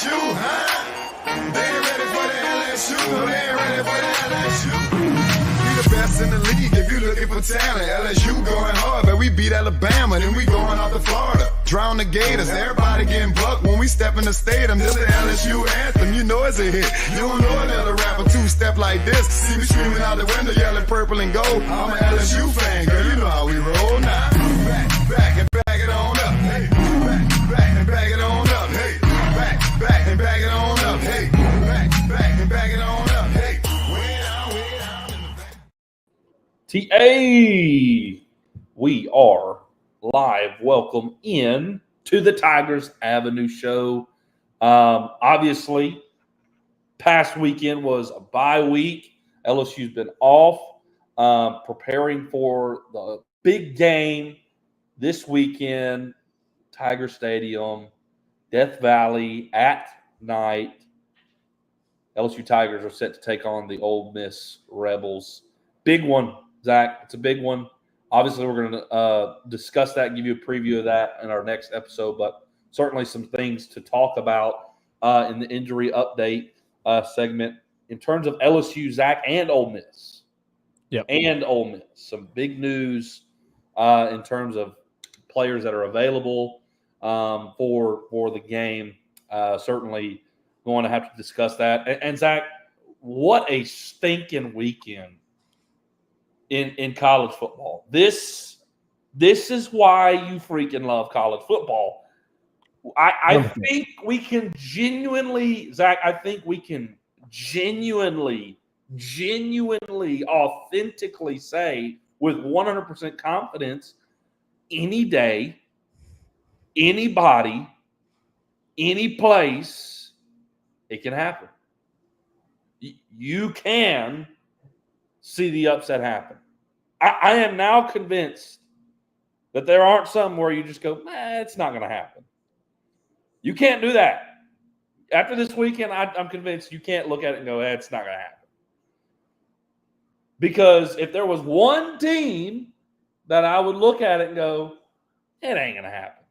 LSU, huh? They ain't ready for the LSU. No, they ain't ready for the LSU. We the best in the league if you looking for talent. LSU going hard, but we beat Alabama, then we going out to Florida. Drown the Gators, everybody getting bucked when we step in the stadium. This the LSU anthem, you know it's a hit. You don't know another rapper two-step like this. See me screaming out the window, yelling purple and gold. I'm an LSU fan, girl, you know how we roll now. Back and back it on up, hey. Back and back it on up, hey. Back and back it on up, hey. Back and back it on up, hey. Way down in the back. TA, we are live. Welcome in to the Tigers Avenue Show. Obviously, past weekend was a bye week. LSU's been off, preparing for the big game this weekend. Tiger Stadium, Death Valley at night. LSU Tigers are set to take on the Ole Miss Rebels. Big one, Zach. It's a big one. Obviously, we're going to discuss that and give you a preview of that in our next episode, but certainly some things to talk about in the injury update segment in terms of LSU, Zach, and Ole Miss. Yep. And Ole Miss. Some big news in terms of players that are available for the game. Certainly going to have to discuss that. And Zach, what a stinking weekend in college football. This is why you freaking love college football. I think we can genuinely, Zach, authentically say with 100% confidence, any day, anybody, any place, it can happen. You can see the upset happen. I am now convinced that there aren't some where you just go, it's not going to happen. You can't do that. After this weekend, I'm convinced you can't look at it and go, it's not going to happen. Because if there was one team that I would look at it and go, it ain't going to happen,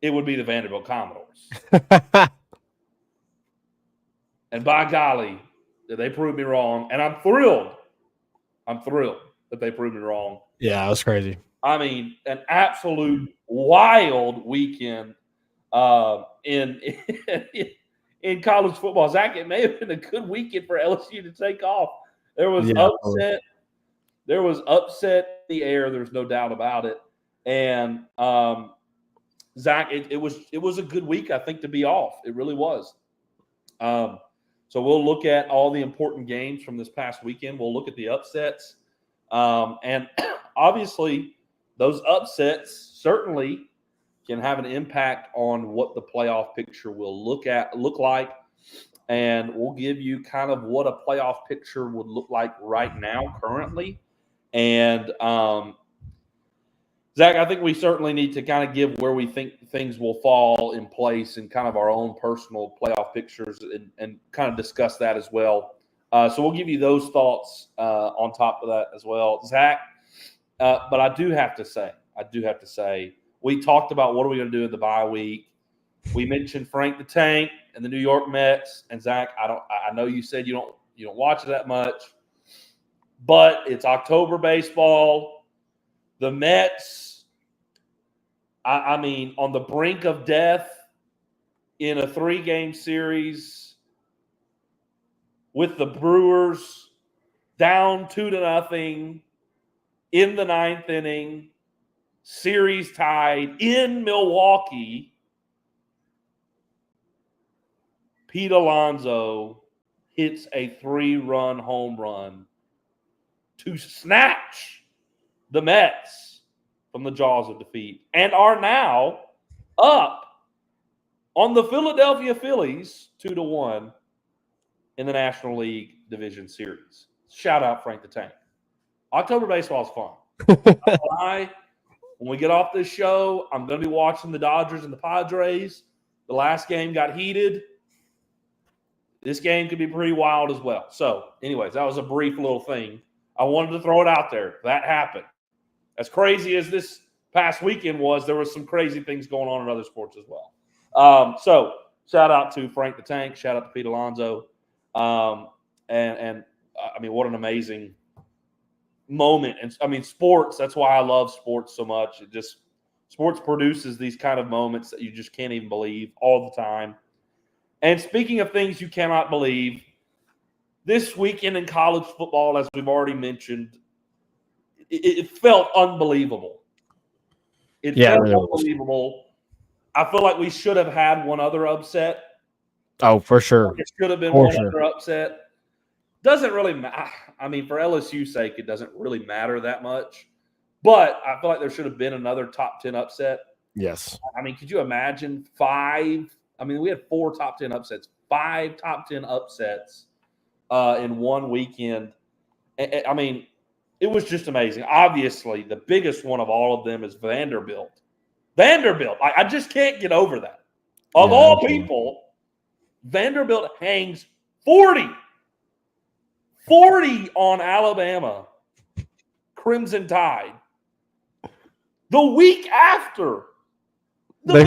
it would be the Vanderbilt Commodores. And by golly, did they prove me wrong. And I'm thrilled that they proved me wrong. Yeah, it was crazy. I mean, an absolute wild weekend in college football. Zach, it may have been a good weekend for LSU to take off. There was upset. There was upset in the air. There's no doubt about it. And Zach, it was a good week, I think, to be off. It really was. So we'll look at all the important games from this past weekend. We'll look at the upsets. And obviously, those upsets certainly can have an impact on what the playoff picture will look like. And we'll give you kind of what a playoff picture would look like right now, currently. And Zach, I think we certainly need to kind of give where we think things will fall in place and kind of our own personal playoff pictures and kind of discuss that as well. So we'll give you those thoughts on top of that as well, Zach. But I do have to say, we talked about what are we going to do in the bye week. We mentioned Frank the Tank and the New York Mets. And Zach, I know you said you don't watch it that much, but it's October baseball. The Mets, I mean, on the brink of death in a 3-game series with the Brewers down 2-0 in the 9th inning, series tied in Milwaukee. Pete Alonso hits a 3-run home run to snatch the Mets from the jaws of defeat and are now up on the Philadelphia Phillies 2-1 in the National League Division Series. Shout out Frank the Tank. October baseball is fun. When we get off this show, I'm going to be watching the Dodgers and the Padres. The last game got heated. This game could be pretty wild as well. So, anyways, that was a brief little thing. I wanted to throw it out there. That happened. As crazy as this past weekend was, there was some crazy things going on in other sports as well. So shout out to Frank the Tank. Shout out to Pete Alonso. And I mean, what an amazing moment. And I mean, sports, that's why I love sports so much. Sports produces these kind of moments that you just can't even believe all the time. And speaking of things you cannot believe, this weekend in college football, as we've already mentioned, it felt unbelievable. It felt unbelievable. I feel like we should have had one other upset. Oh, for sure. It should have been one other upset. Doesn't really matter. I mean, for LSU's sake, it doesn't really matter that much. But I feel like there should have been another top 10 upset. Yes. I mean, could you imagine 5? I mean, we had 4 top 10 upsets, 5 top 10 upsets in one weekend. I mean, it was just amazing. Obviously, the biggest one of all of them is Vanderbilt. I just can't get over that. Of all people, Vanderbilt hangs 40 on Alabama Crimson Tide. The week after they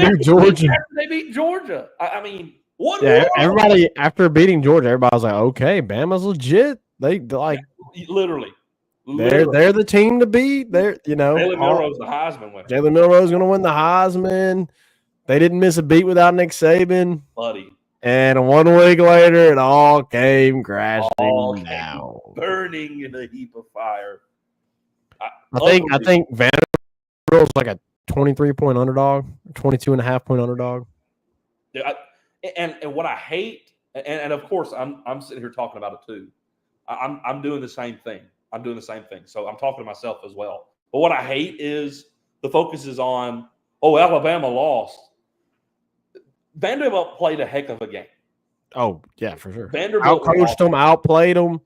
beat Georgia. I mean, what? Yeah, everybody after beating Georgia, everybody was like, "Okay, Bama's legit." They like literally. They're the team to beat. Jalen Milroe's the Heisman winner. Jalen Milroe's going to win the Heisman. They didn't miss a beat without Nick Saban, buddy. And 1 week later, it all came crashing down, burning in a heap of fire. I think Vanderbilt's like a 23-point underdog, 22.5-point underdog. And what I hate, and of course I'm sitting here talking about it too. I'm doing the same thing. So I'm talking to myself as well. But what I hate is the focus is on, Alabama lost. Vanderbilt played a heck of a game. Oh, yeah, for sure. Vanderbilt outcoached them, outplayed them,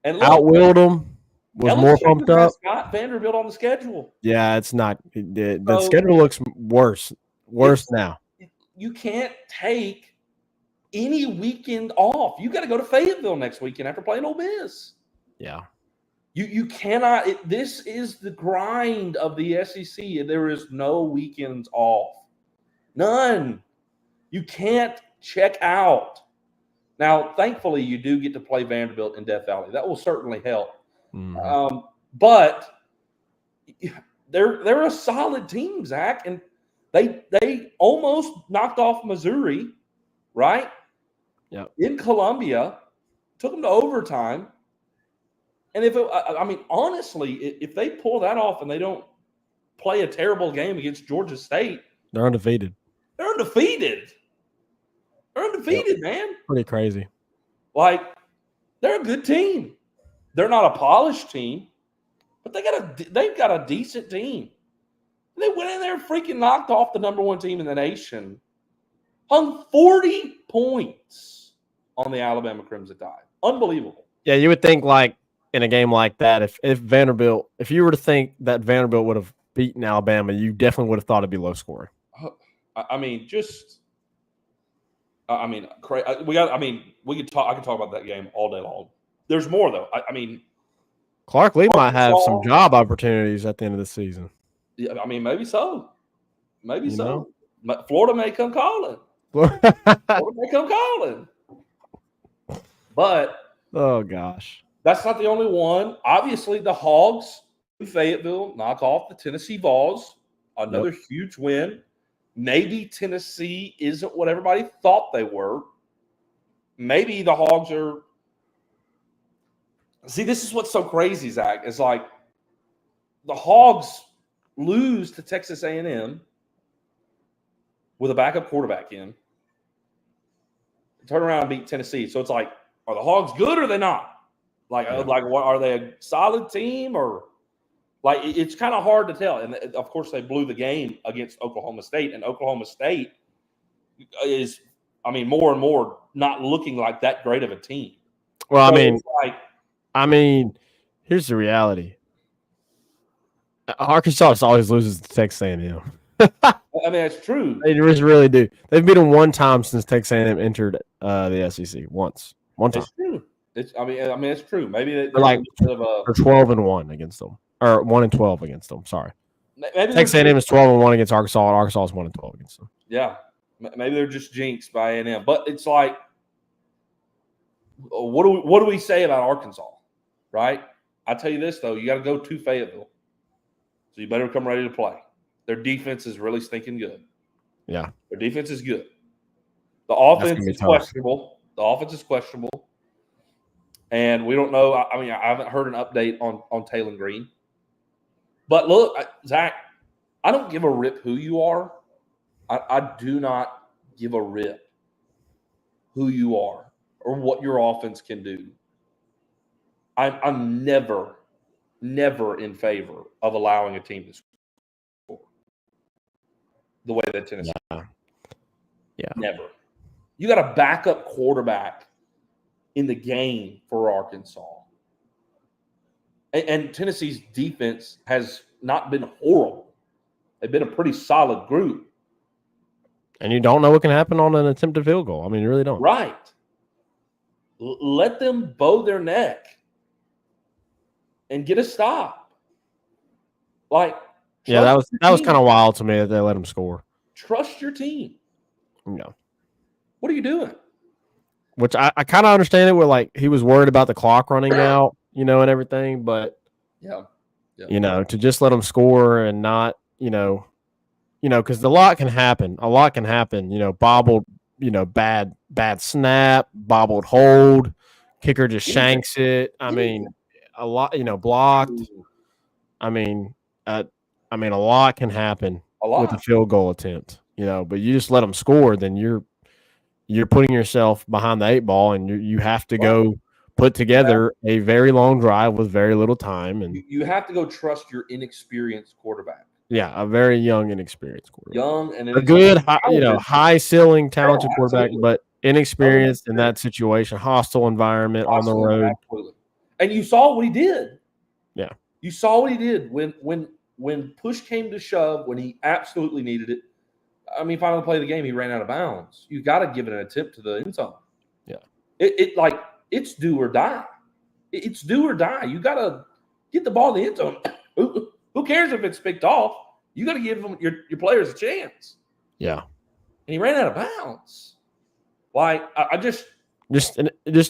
and outwilled them, was more pumped up. Got Vanderbilt on the schedule. Yeah, it's not. The schedule looks worse now. You can't take any weekend off. You got to go to Fayetteville next weekend after playing Ole Miss. Yeah. You cannot. This is the grind of the SEC. There is no weekends off. None. You can't check out. Now, thankfully, you do get to play Vanderbilt in Death Valley. That will certainly help. Mm-hmm. But they're a solid team, Zach, and they almost knocked off Missouri, right? Yeah. In Columbia, took them to overtime. And honestly, if they pull that off and they don't play a terrible game against Georgia State, they're undefeated. They're undefeated, man. Pretty crazy. Like, they're a good team. They're not a polished team, but they've got a decent team. They went in there and freaking knocked off the number 1 team in the nation. Hung 40 points on the Alabama Crimson Tide. Unbelievable. Yeah, you would think like in a game like that, if Vanderbilt, if you were to think that Vanderbilt would have beaten Alabama, you definitely would have thought it'd be low scoring. We could talk. I could talk about that game all day long. There's more though. Clark Lee might have some job opportunities at the end of the season. Yeah, maybe so. Florida may come calling. But oh gosh, that's not the only one. Obviously, the Hogs in Fayetteville knock off the Tennessee Vols. Another huge win. Maybe Tennessee isn't what everybody thought they were. Maybe the Hogs are. See, this is what's so crazy, Zach. It's like the Hogs lose to Texas A&M with a backup quarterback in. Turn around and beat Tennessee. So it's like, are the Hogs good or are they not? Like what are they a solid team or like it's kind of hard to tell. And of course, they blew the game against Oklahoma State, and Oklahoma State is, more and more not looking like that great of a team. Well, here's the reality. Arkansas always loses to Texas A&M. It's true. They just really do. They've beat them one time since Texas A&M entered the SEC. One time. It's true. It's true. Maybe they're like 12-1 against them, or 1-12 against them. Sorry, Texas A&M is 12-1 against Arkansas, and Arkansas is 1-12 against them. Yeah, Maybe they're just jinxed by A&M. But it's like, what do we say about Arkansas, right? I tell you this, though. You got to go to Fayetteville. So you better come ready to play. Their defense is really stinking good. Yeah. Their defense is good. The offense is tough. questionable. The offense is questionable. And we don't know. I mean, I haven't heard an update on Taylon Green. But look, Zach, I don't give a rip who you are. I do not give a rip who you are or what your offense can do. I'm never in favor of allowing a team to score the way that Tennessee. Yeah. Never. You got a backup quarterback in the game for Arkansas. And Tennessee's defense has not been horrible. They've been a pretty solid group. And you don't know what can happen on an attempted field goal. I mean, you really don't. Right. Let them bow their neck and get a stop. Like, yeah, that was kind of wild to me that they let him score. Trust your team. No. What are you doing? Which I kind of understand it with, like, he was worried about the clock running out, and everything. But, to just let him score and not, because a lot can happen. Bobbled, bad snap, bobbled hold, kicker just shanks it. I mean, a lot, blocked. I mean, a lot can happen with a field goal attempt, but you just let them score, then you're putting yourself behind the 8 ball, and you have to go put together a very long drive with very little time. And you have to go trust your inexperienced quarterback. Yeah, a very young, inexperienced quarterback. Young and a good, high ceiling, talented quarterback, but inexperienced in that situation, hostile environment on the road. Absolutely. And you saw what he did. Yeah, you saw what he did when push came to shove, when he absolutely needed it. I mean, final play of the game, he ran out of bounds. You got to give it an attempt to the end zone. Yeah, it's do or die. It's do or die. You got to get the ball in the end zone. Who cares if it's picked off? You got to give them your players a chance. Yeah, and he ran out of bounds. Like I just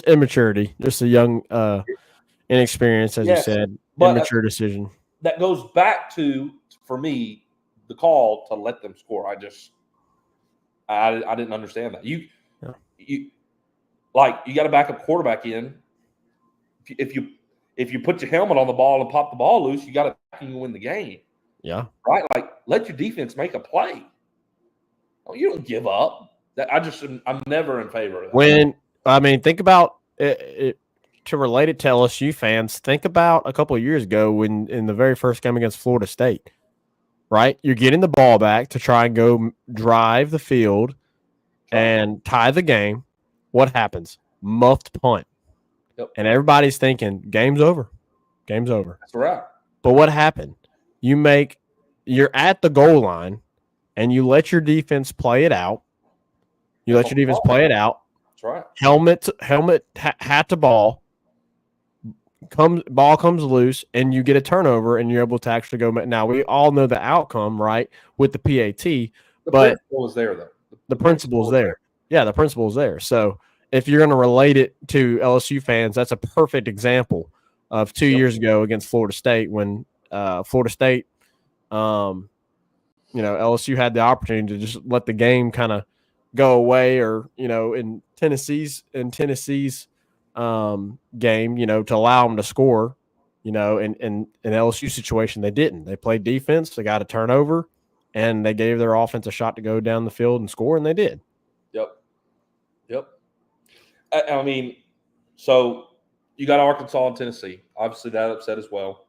immaturity, just a young, inexperience, as you said, immature decision. That goes back to, for me, the call to let them score. I didn't understand that. You got a backup quarterback in. If you put your helmet on the ball and pop the ball loose, you got to win the game. Yeah. Right? Like, let your defense make a play. You don't give up. I'm never in favor of that. Think about it, to relate it to LSU fans, think about a couple of years ago when in the very first game against Florida State, right? You're getting the ball back to try and go drive the field and tie the game. What happens? Muffed punt. Yep. And everybody's thinking, game's over. Game's over. That's right. But what happened? You're at the goal line and you let your defense play it out. That's right. Helmet, hat to ball. Ball comes loose and you get a turnover and you're able to actually go. Now we all know the outcome, right? With the PAT, the principle was there though. The principle's there. Yeah, the principle's there. So if you're going to relate it to LSU fans, that's a perfect example of 2 years ago against Florida State when Florida State, LSU had the opportunity to just let the game kind of go away, or in Tennessee's game, to allow them to score, in an LSU situation, they didn't. They played defense, they got a turnover, and they gave their offense a shot to go down the field and score, and they did. Yep. I mean, so you got Arkansas and Tennessee. Obviously, that upset as well.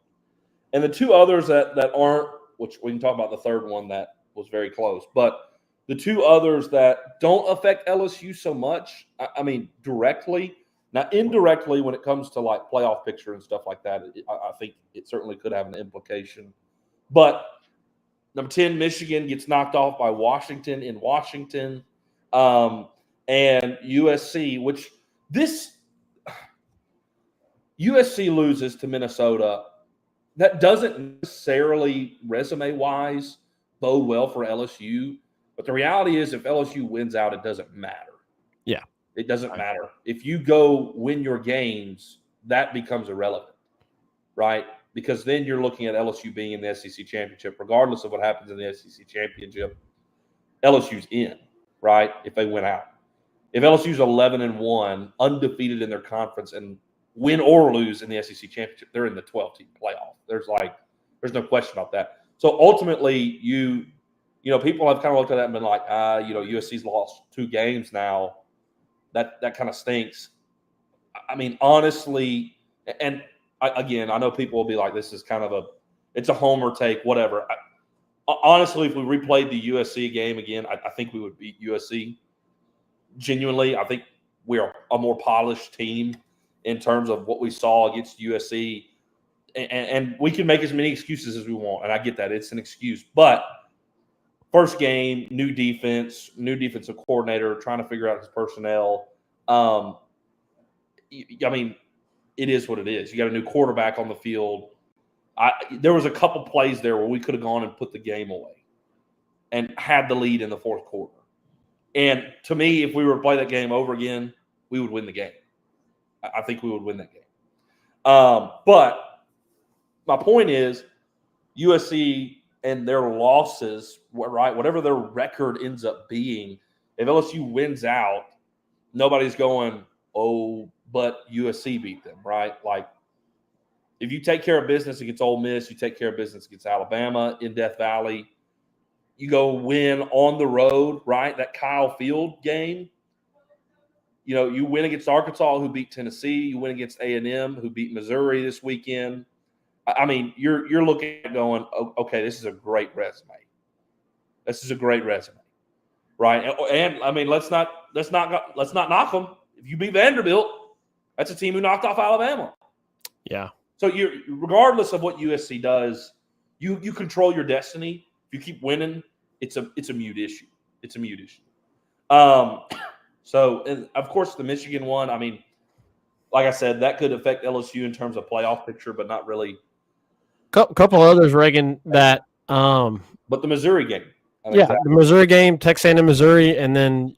And the two others that aren't, which we can talk about the third one that was very close, but the two others that don't affect LSU so much, I mean, directly. Now, indirectly, when it comes to like playoff picture and stuff like that, I think it certainly could have an implication. But number 10, Michigan gets knocked off by Washington in Washington. And USC, which USC loses to Minnesota. That doesn't necessarily resume-wise bode well for LSU. But the reality is, if LSU wins out, it doesn't matter. Yeah. It doesn't matter. If you go win your games, that becomes irrelevant, right? Because then you're looking at LSU being in the SEC championship, regardless of what happens in the SEC championship. LSU's in, right? If they win out. If LSU's 11-1, undefeated in their conference, and win or lose in the SEC championship, they're in the 12-team playoff. There's no question about that. So ultimately, people have kind of looked at that and been like, USC's lost 2 games now. That kind of stinks. I mean, honestly, and I know people will be like, this is kind of it's a homer take, whatever. Honestly, if we replayed the USC game again, I think we would beat USC. Genuinely, I think we're a more polished team in terms of what we saw against USC. And we can make as many excuses as we want, and I get that. It's an excuse. But first game, new defense, new defensive coordinator, trying to figure out his personnel. I mean, it is what it is. You got a new quarterback on the field. There was a couple plays there where we could have gone and put the game away and had the lead in the fourth quarter. And to me, if we were to play that game over again, we would win the game. I think we would win that game. But my point is, USC and their losses, right, whatever their record ends up being, if LSU wins out, nobody's going, oh, but USC beat them, right? Like, if you take care of business against Ole Miss, you take care of business against Alabama in Death Valley, you go win on the road, right? That Kyle Field game, you win against Arkansas, who beat Tennessee. You win against A&M, who beat Missouri this weekend. I mean, you're looking at going, okay, this is a great resume. This is a great resume, right? And I mean, let's not knock them. If you beat Vanderbilt, that's a team who knocked off Alabama. Yeah. So regardless of what USC does, you control your destiny. If you keep winning, it's a mute issue. It's a mute issue. So, and of course, the Michigan one, I mean, like I said, that could affect LSU in terms of playoff picture, but not really. Couple others, Reagan, that but the Missouri game. The Missouri game, Texas A&M, Missouri, and then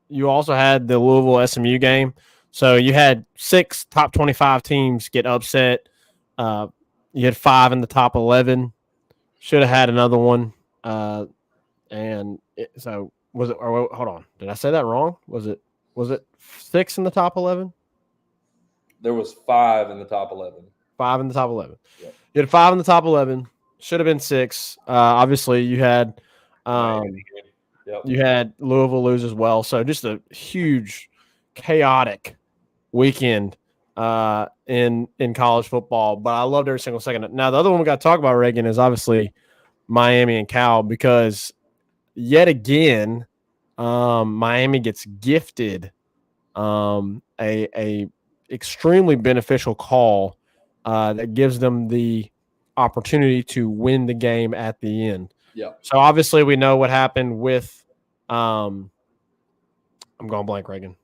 you also had the Louisville SMU game. So you had 6 top 25 teams get upset. You had 5 in the top 11. Should have had another one. So was it? Or hold on, did I say that wrong? Was it 6 in the top 11? There was 5 in the top 11. 5 in the top 11. Yep. You had 5 in the top 11. Should have been 6. Obviously, you had you had Louisville lose as well. So just a huge, chaotic weekend in college football. But I loved every single second. Now, the other one we got to talk about, Reagan, is obviously Miami and Cal, because yet again, Miami gets gifted a extremely beneficial call that gives them the opportunity to win the game at the end. Yeah. So obviously we know what happened with I'm going blank, Reagan.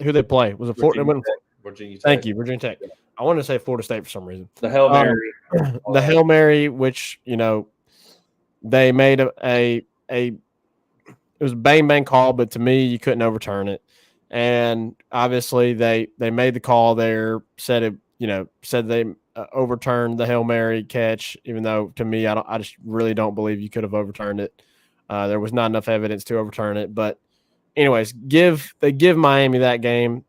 Who they play? Was it Florida? Virginia Tech. Thank you, Virginia Tech. Yeah. I wanted to say Florida State for some reason. The Hail Mary. The Hail Mary, which, they made it was a bang call, but to me, you couldn't overturn it. And obviously they made the call there, said they overturned the Hail Mary catch, even though to me, I just really don't believe you could have overturned it. There was not enough evidence to overturn it. But anyways, they give Miami that game,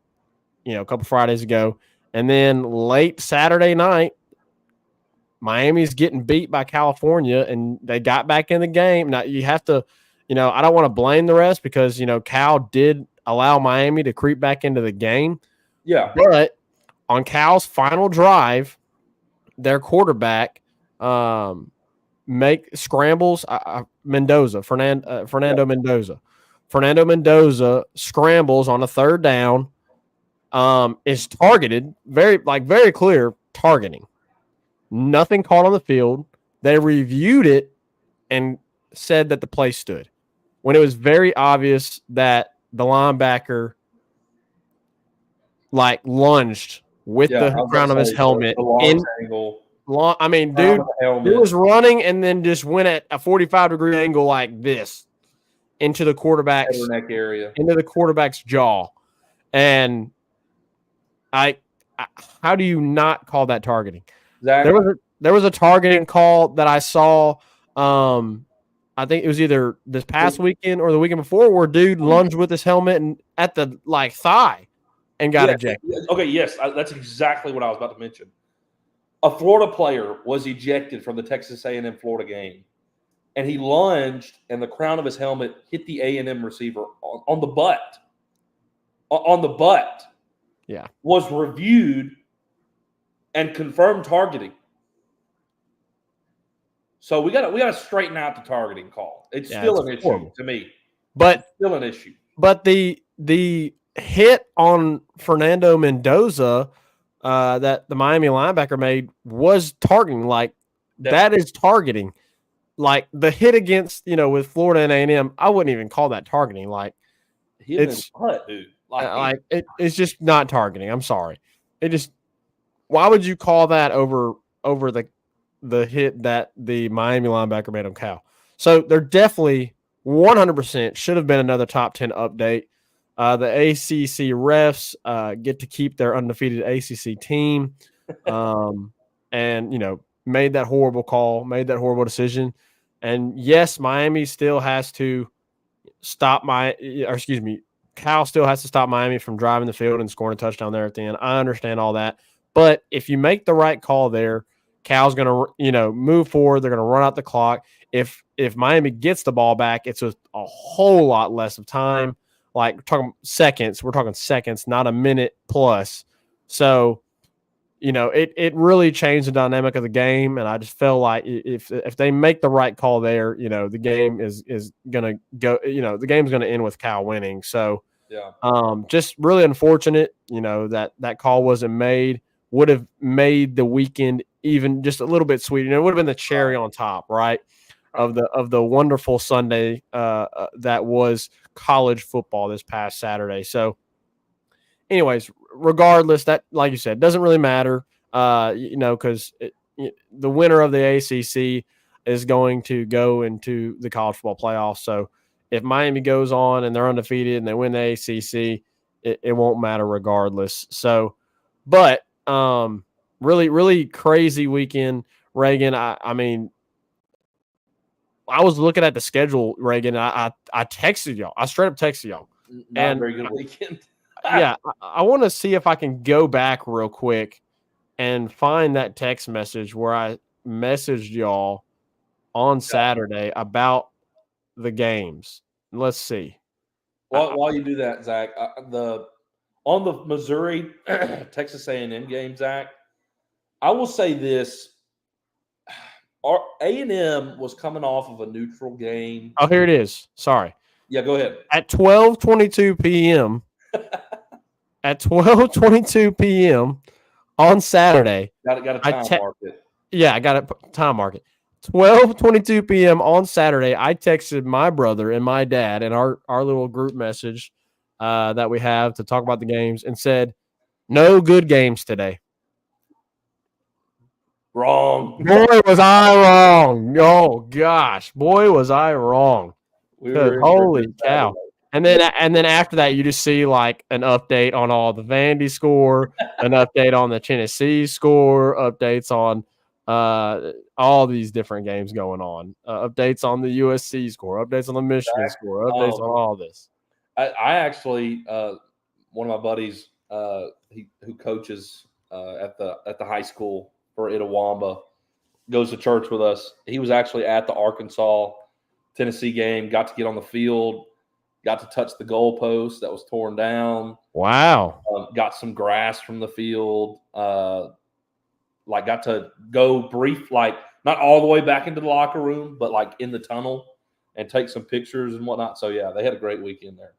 a couple Fridays ago. And then late Saturday night, Miami's getting beat by California, and they got back in the game. Now, you have to, I don't want to blame the rest because, Cal did allow Miami to creep back into the game. Yeah. But on Cal's final drive, their quarterback scrambles Fernando Mendoza. Fernando Mendoza scrambles on a third down, is targeted, very clear targeting. Nothing caught on the field. They reviewed it and said that the play stood, when it was very obvious that the linebacker lunged with the crown of his helmet long. I mean, dude, he was running and then just went at a 45-degree angle like this into the quarterback's neck area, into the quarterback's jaw. And how do you not call that targeting? Exactly. There was a targeting call that I saw. I think it was either this past weekend or the weekend before, where dude lunged with his helmet and at the thigh and got ejected. Okay, yes, that's exactly what I was about to mention. A Florida player was ejected from the Texas A&M Florida game, and he lunged, and the crown of his helmet hit the A&M receiver on the butt. On the butt. Yeah. Was reviewed and confirmed targeting. So we gotta straighten out the targeting call. It's still an issue to me. But it's still an issue. But the hit on Fernando Mendoza that the Miami linebacker made was targeting. Like that is targeting. Like the hit against, with Florida and A&M, I wouldn't even call that targeting. Like it's dude. It's just not targeting. I'm sorry. Why would you call that over the hit that the Miami linebacker made on Cal? So there definitely 100% should have been another top 10 update. The ACC refs get to keep their undefeated ACC team, and made that horrible call, made that horrible decision. And yes, Miami still has to stop Cal still has to stop Miami from driving the field and scoring a touchdown there at the end. I understand all that. But if you make the right call there, Cal's going to, move forward. They're going to run out the clock. If Miami gets the ball back, it's a whole lot less of time. Like we're talking seconds. We're talking seconds, not a minute plus. So, it really changed the dynamic of the game. And I just felt like if they make the right call there, the game is going to go, the game's going to end with Cal winning. So, yeah. Just really unfortunate, that call wasn't made. Would have made the weekend even just a little bit sweeter. It would have been the cherry on top, right, of the wonderful Sunday that was college football this past Saturday. So, anyways, regardless, that, like you said, doesn't really matter, because the winner of the ACC is going to go into the college football playoffs. So, if Miami goes on and they're undefeated and they win the ACC, it won't matter regardless. So, but really, really crazy weekend, Reagan. I mean, I was looking at the schedule, Reagan. I texted y'all. I straight up texted y'all. Not a very good weekend. Yeah, I want to see if I can go back real quick and find that text message where I messaged y'all on Saturday about the games. Let's see. While you do that, Zach, on the Missouri Texas A&M game, Zach, I will say this: our A&M was coming off of a neutral game. Oh, here it is. Sorry. Yeah, go ahead. At 12:22 p.m. At 12:22 p.m. on Saturday. Got a time mark it. Yeah, I got a time mark it. 12:22 p.m. on Saturday, I texted my brother and my dad in our little group message that we have to talk about the games and said, no good games today. Wrong. Boy, was I wrong. Oh, gosh. Boy, was I wrong. Holy cow. And then after that, you just see like an update on all the Vandy score, an update on the Tennessee score, updates on all these different games going on, updates on the USC score, updates on the Michigan score, updates on all this. I actually, one of my buddies, who coaches at the high school for Itawamba, goes to church with us. He was actually at the Arkansas Tennessee game, got to get on the field, got to touch the goalpost that was torn down. Wow. Got some grass from the field. Got to go brief, not all the way back into the locker room, but in the tunnel and take some pictures and whatnot. So yeah, they had a great weekend there.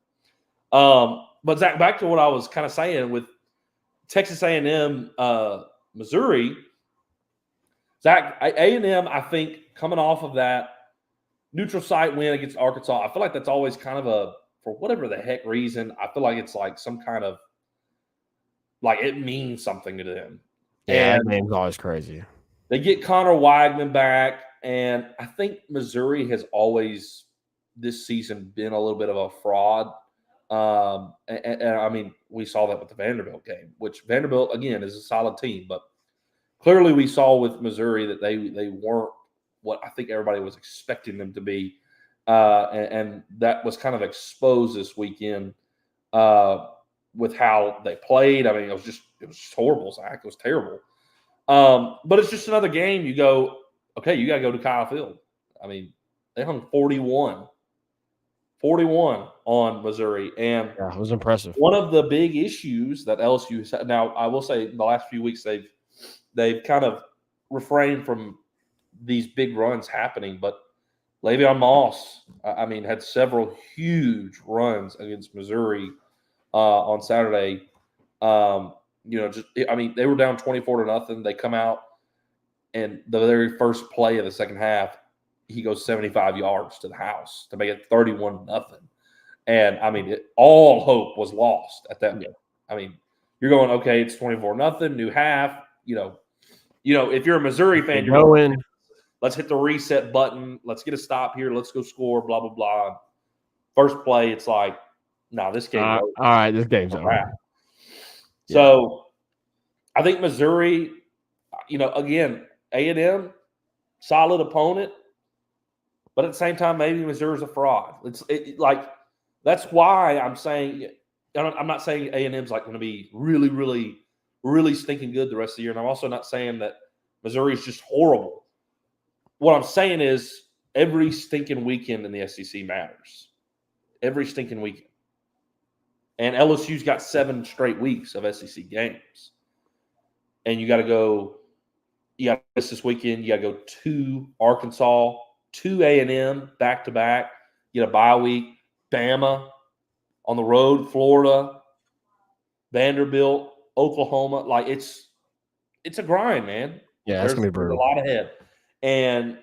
But Zach, back to what I was kind of saying with Texas A&M, Missouri. Zach, A&M, I think coming off of that neutral site win against Arkansas, I feel like that's always kind of for whatever the heck reason, I feel like it's some kind of it means something to them. Yeah, that name's always crazy. They get Connor Weigman back, and I think Missouri has always this season been a little bit of a fraud. And I mean, we saw that with the Vanderbilt game, which Vanderbilt, again, is a solid team. But clearly we saw with Missouri that they weren't what I think everybody was expecting them to be. And that was kind of exposed this weekend with how they played. I mean, it was just horrible, Zach. It was terrible. But it's just another game. You go, okay, you got to go to Kyle Field. I mean, they hung 41 on Missouri. And yeah, it was impressive. One of the big issues that LSU has had, now I will say the last few weeks they've kind of refrained from these big runs happening, but Le'Veon Moss, I mean, had several huge runs against Missouri on Saturday. They were down 24-0. They come out, and the very first play of the second half, he goes 75 yards to the house to make it 31-0. And I mean, all hope was lost at that point. I mean, you're going, okay, it's 24-0, new half. If you're a Missouri fan, you're going, let's hit the reset button. Let's get a stop here. Let's go score, blah, blah, blah. First play, it's like, no, this game's over. All right, this game's over. Yeah. So I think Missouri, again, A&M, solid opponent. But at the same time, maybe Missouri's a fraud. That's why I'm saying – I'm not saying A&M's like going to be really, really, really stinking good the rest of the year. And I'm also not saying that Missouri is just horrible. What I'm saying is every stinking weekend in the SEC matters. Every stinking weekend. And LSU's got 7 straight weeks of SEC games. And you got to go – you got this weekend. You got to go to Arkansas, to A&M back-to-back. You get a bye week. Bama on the road, Florida, Vanderbilt, Oklahoma. Like, it's a grind, man. Yeah, it's going to be brutal. A lot ahead. And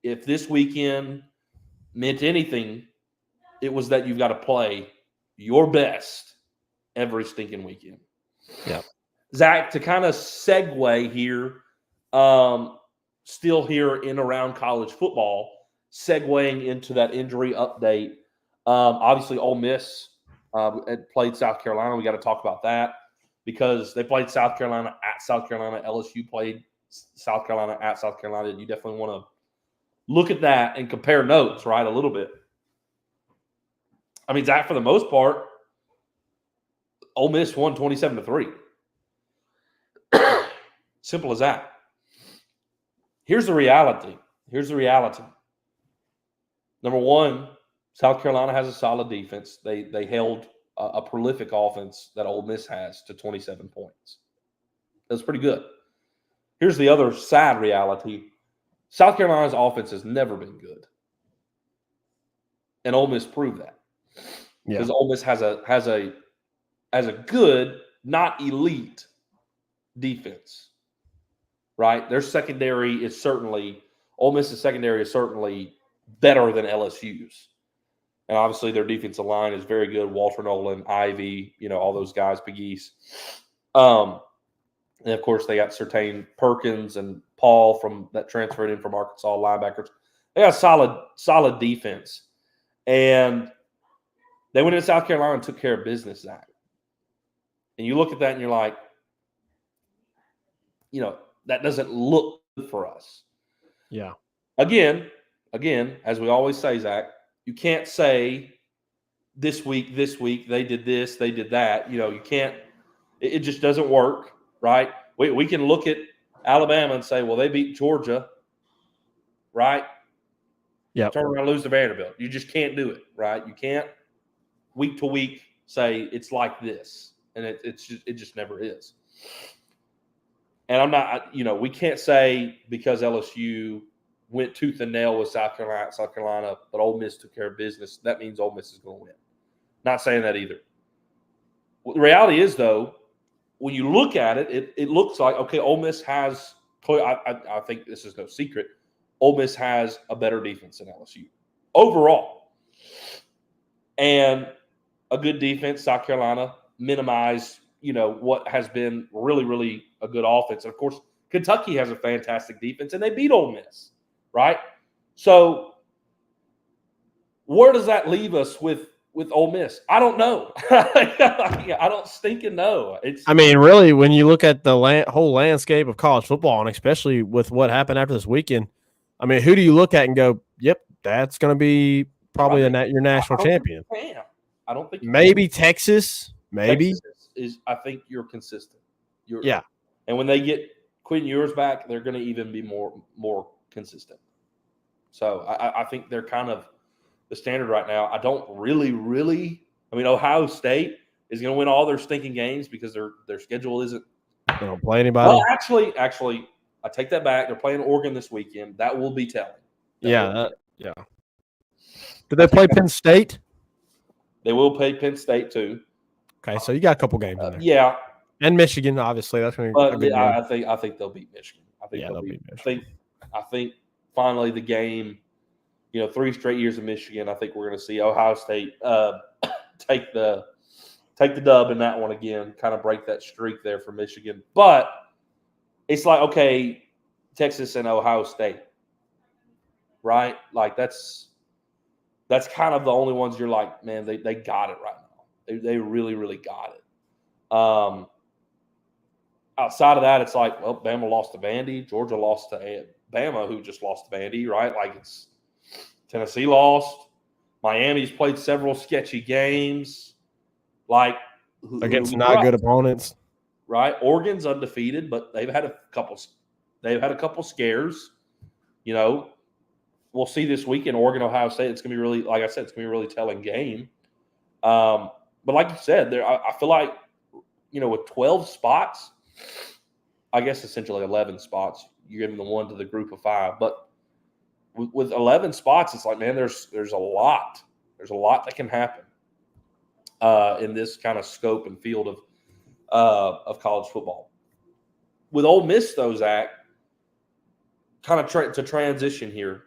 if this weekend meant anything, it was that you've got to play your best every stinking weekend. Yeah. Zach, to kind of segue here, still here in around college football, segueing into that injury update. Obviously, Ole Miss played South Carolina. We got to talk about that because they played South Carolina at South Carolina. LSU played South Carolina at South Carolina. You definitely want to look at that and compare notes, right, a little bit. I mean, Zach, for the most part, Ole Miss won 27-3. Simple as that. Here's the reality. Number one, South Carolina has a solid defense. They held a prolific offense that Ole Miss has to 27 points. That's pretty good. Here's the other sad reality. South Carolina's offense has never been good. And Ole Miss proved that. Because Ole Miss has a good, not elite defense. Right? Their secondary is certainly – Ole Miss's secondary is certainly better than LSU's. And obviously their defensive line is very good. Walter Nolan, Ivy, all those guys, Big East. And, of course, they got Sertain Perkins and Paul that transferred in from Arkansas, linebackers. They got solid defense. And they went into South Carolina and took care of business, Zach. And you look at that and you're like, that doesn't look good for us. Yeah. Again, as we always say, Zach, you can't say this week, they did this, they did that. You can't – it just doesn't work, right? We can look at Alabama and say, well, they beat Georgia, right? Yeah. Turn around and lose to Vanderbilt. You just can't do it, right? You can't week to week say it's like this, and it just never is. And I'm not, we can't say because LSU went tooth and nail with South Carolina, but Ole Miss took care of business. That means Ole Miss is going to win. Not saying that either. The reality is, though, when you look at it, it looks like, okay, Ole Miss has – I think this is no secret. Ole Miss has a better defense than LSU overall. And a good defense, South Carolina, minimized, what has been really, really a good offense. And, of course, Kentucky has a fantastic defense, and they beat Ole Miss, right? So where does that leave us with Ole Miss? I don't know. I don't stinking know. I mean, really, when you look at the whole landscape of college football, and especially with what happened after this weekend, I mean, who do you look at and go, yep, that's going to be probably your national champion? I don't think maybe Texas. Maybe Texas I think you're consistent. Yeah. And when they get Quinn Ewers back, they're going to even be more consistent. So I think they're kind of the standard right now. I don't really. I mean, Ohio State is going to win all their stinking games because their schedule isn't. They don't play anybody. Well, actually, I take that back. They're playing Oregon this weekend. That will be telling. Yeah. Did they play Penn State? They will play Penn State too. Okay, so you got a couple games in there. Yeah, and Michigan, obviously. That's going to be. I think they'll beat Michigan. I think they'll beat Michigan. I think finally the game. 3 straight years of Michigan. I think we're going to see Ohio State take the dub in that one again. Kind of break that streak there for Michigan. But it's like, okay, Texas and Ohio State, right? Like that's kind of the only ones you're like, man, they got it right now. They really, really got it. Outside of that, it's like, well, Bama lost to Vandy. Georgia lost to Bama, who just lost to Vandy, right? Like it's Tennessee lost. Miami's played several sketchy games, like against not good opponents, right? Oregon's undefeated, but they've had a couple scares. We'll see this weekend, Oregon, Ohio State. It's gonna be really, like I said, it's gonna be a really telling game. But like you said, I feel like with 12 spots, I guess essentially 11 spots, you're giving the one to the group of 5, but with 11 spots, it's like, man, there's a lot. There's a lot that can happen in this kind of scope and field of college football. With Ole Miss, though, Zach, kind of to transition here.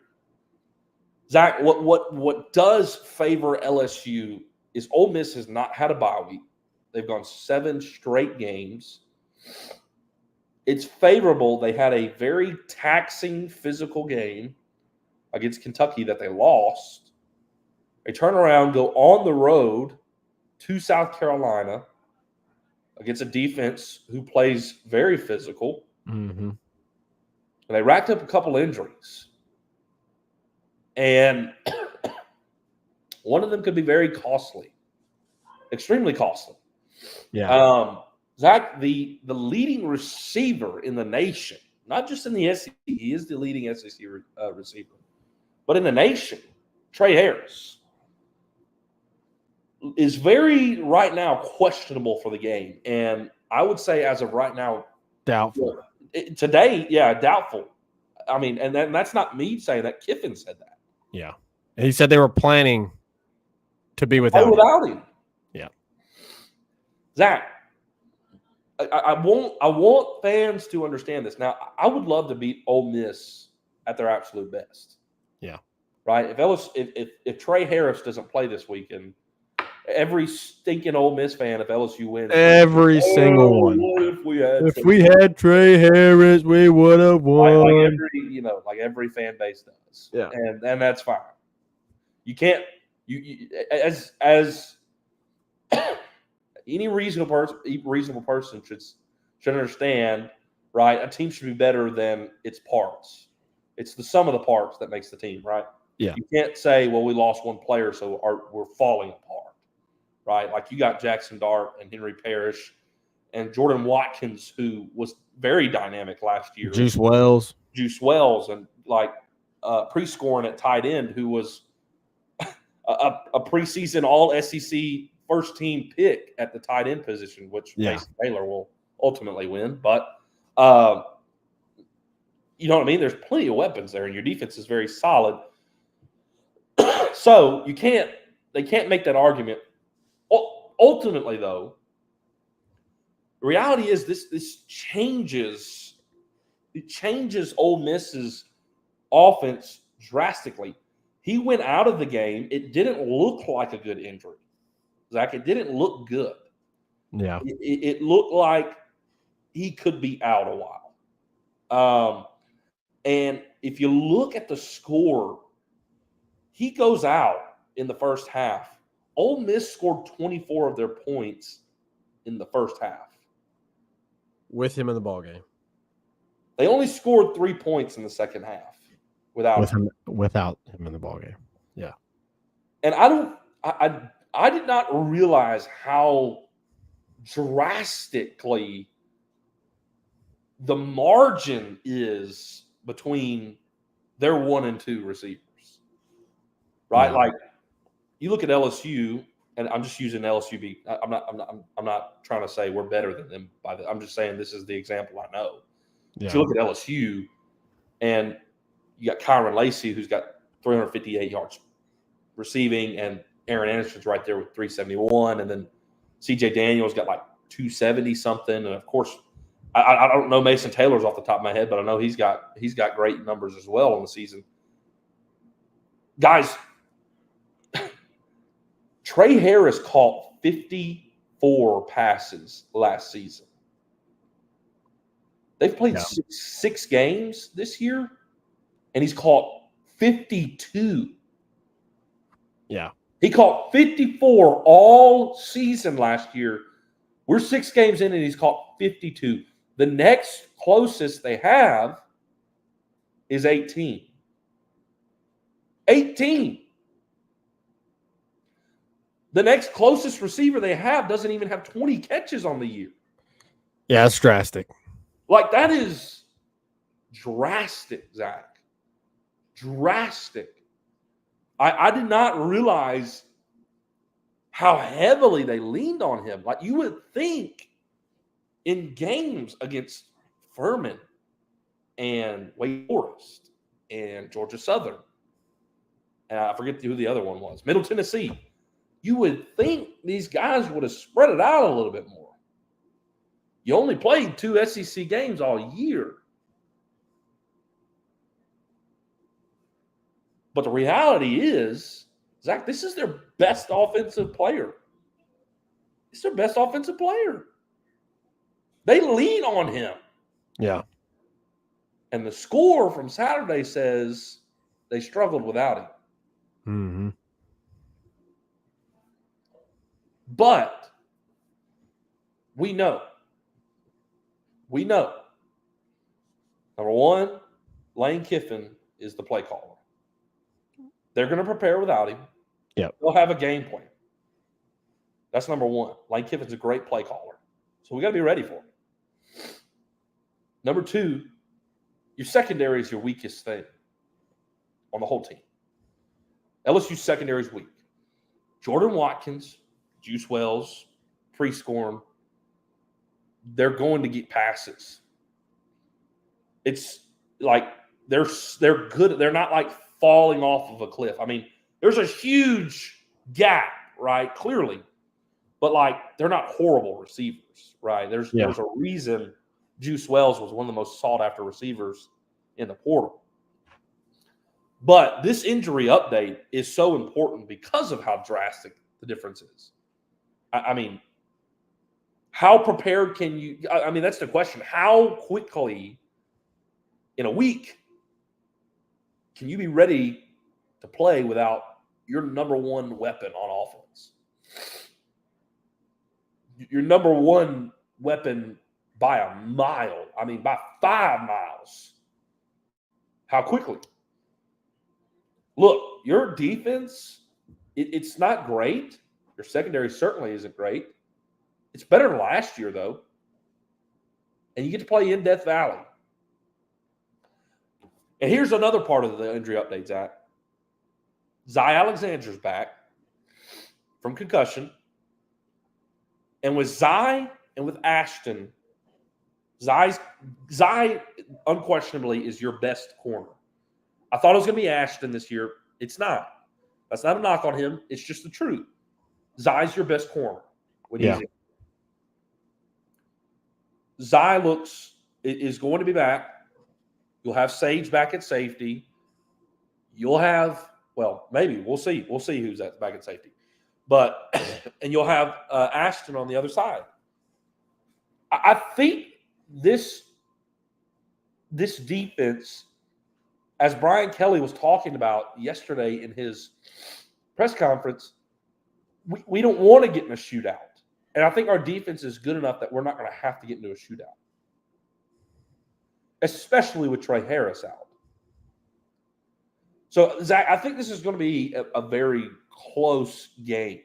Zach, what does favor LSU is Ole Miss has not had a bye week. They've gone 7 straight games. It's favorable. They had a very taxing physical game against Kentucky that they lost. They turn around, go on the road to South Carolina against a defense who plays very physical. Mm-hmm. And they racked up a couple injuries. And one of them could be very costly, extremely costly. Yeah. Zach, the leading receiver in the nation, not just in the SEC, he is the leading SEC receiver, but in the nation, Trey Harris, is very, right now, questionable for the game. And I would say as of right now, doubtful. Today, yeah, doubtful. I mean, and that's not me saying that. Kiffin said that. Yeah. And he said they were planning to be without him. Yeah. Zach, I want fans to understand this. Now, I would love to beat Ole Miss at their absolute best. Yeah. Right? If Trey Harris doesn't play this weekend, every stinking Ole Miss fan, if LSU wins, every single one. If we had Trey Harris, we would have won. Like every fan base does. Yeah. And that's fine. You can't as any reasonable person should understand, right? A team should be better than its parts. It's the sum of the parts that makes the team, right? Yeah. You can't say, well, we lost one player, so we're falling apart, right? Like you got Jackson Dart and Henry Parrish and Jordan Watkins, who was very dynamic last year. Juice Wells, and like pre-scoring at tight end, who was a preseason All-SEC first-team pick at the tight end position, which Mason Taylor will ultimately win. But you know what I mean? There's plenty of weapons there, and your defense is very solid. So they can't make that argument. Ultimately, though, the reality is this changes. It changes Ole Miss's offense drastically. He went out of the game. It didn't look like a good injury, Zach. It didn't look good. Yeah. It looked like he could be out a while. And if you look at the score, he goes out in the first half. Ole Miss scored 24 of their points in the first half. With him in the ballgame. They only scored 3 points in the second half without him in the ballgame. Yeah. And I did not realize how drastically the margin is between their 1 and 2 receivers, right? Yeah. Like you look at LSU, and I'm just using LSU. I'm not trying to say we're better than them. I'm just saying this is the example I know. Yeah. If you look at LSU, and you got Kyron Lacy, who's got 358 yards receiving, and Aaron Anderson's right there with 371, and then CJ Daniels got like 270 something, and of course, I don't know Mason Taylor's off the top of my head, but I know he's got great numbers as well on the season. Guys, Trey Harris caught 54 passes last season. They've played six games this year, and he's caught 52. Yeah. He caught 54 all season last year. We're 6 games in, and he's caught 52. The next closest they have is 18. 18. The next closest receiver they have doesn't even have 20 catches on the year. Yeah, it's drastic. Like, that is drastic, Zach. Drastic. I did not realize how heavily they leaned on him. Like, you would think in games against Furman and Wake Forest and Georgia Southern, and I forget who the other one was, Middle Tennessee, you would think these guys would have spread it out a little bit more. You only played 2 SEC games all year. But the reality is, Zach, this is their best offensive player. It's their best offensive player. They lean on him. Yeah. And the score from Saturday says they struggled without him. Mm-hmm. But we know. Number one, Lane Kiffin is the play caller. They're going to prepare without him. Yep. They'll have a game plan. That's number one. Lane Kiffin's a great play caller. So we got to be ready for him. Number two, your secondary is your weakest thing on the whole team. LSU secondary is weak. Jordan Watkins, Juice Wells, Prescorn, they're going to get passes. It's like they're good. They're not like falling off of a cliff. I mean, there's a huge gap, right? Clearly. But like they're not horrible receivers, right? There's a reason Juice Wells was one of the most sought after receivers in the portal. But this injury update is so important because of how drastic the difference is. I mean, how prepared can you – I mean, that's the question. How quickly in a week can you be ready to play without your number one weapon on offense? Your number one weapon by a mile. I mean, by 5 miles. How quickly? Look, your defense, it's not great. Your secondary certainly isn't great. It's better than last year, though. And you get to play in Death Valley. And here's another part of the injury update, Zach. Zy Alexander's back from concussion. And with Zy and with Ashton, Zy unquestionably is your best corner. I thought it was going to be Ashton this year. It's not. That's not a knock on him. It's just the truth. Zy's your best corner when he's in. Zy is going to be back. You'll have Sage back at safety. You'll have, well, maybe. We'll see. We'll see who's back at safety. But, and you'll have Ashton on the other side. I think this this defense, as Brian Kelly was talking about yesterday in his press conference, we don't want to get in a shootout. And I think our defense is good enough that we're not going to have to get into a shootout, especially with Trey Harris out. So, Zach, I think this is going to be a very close game,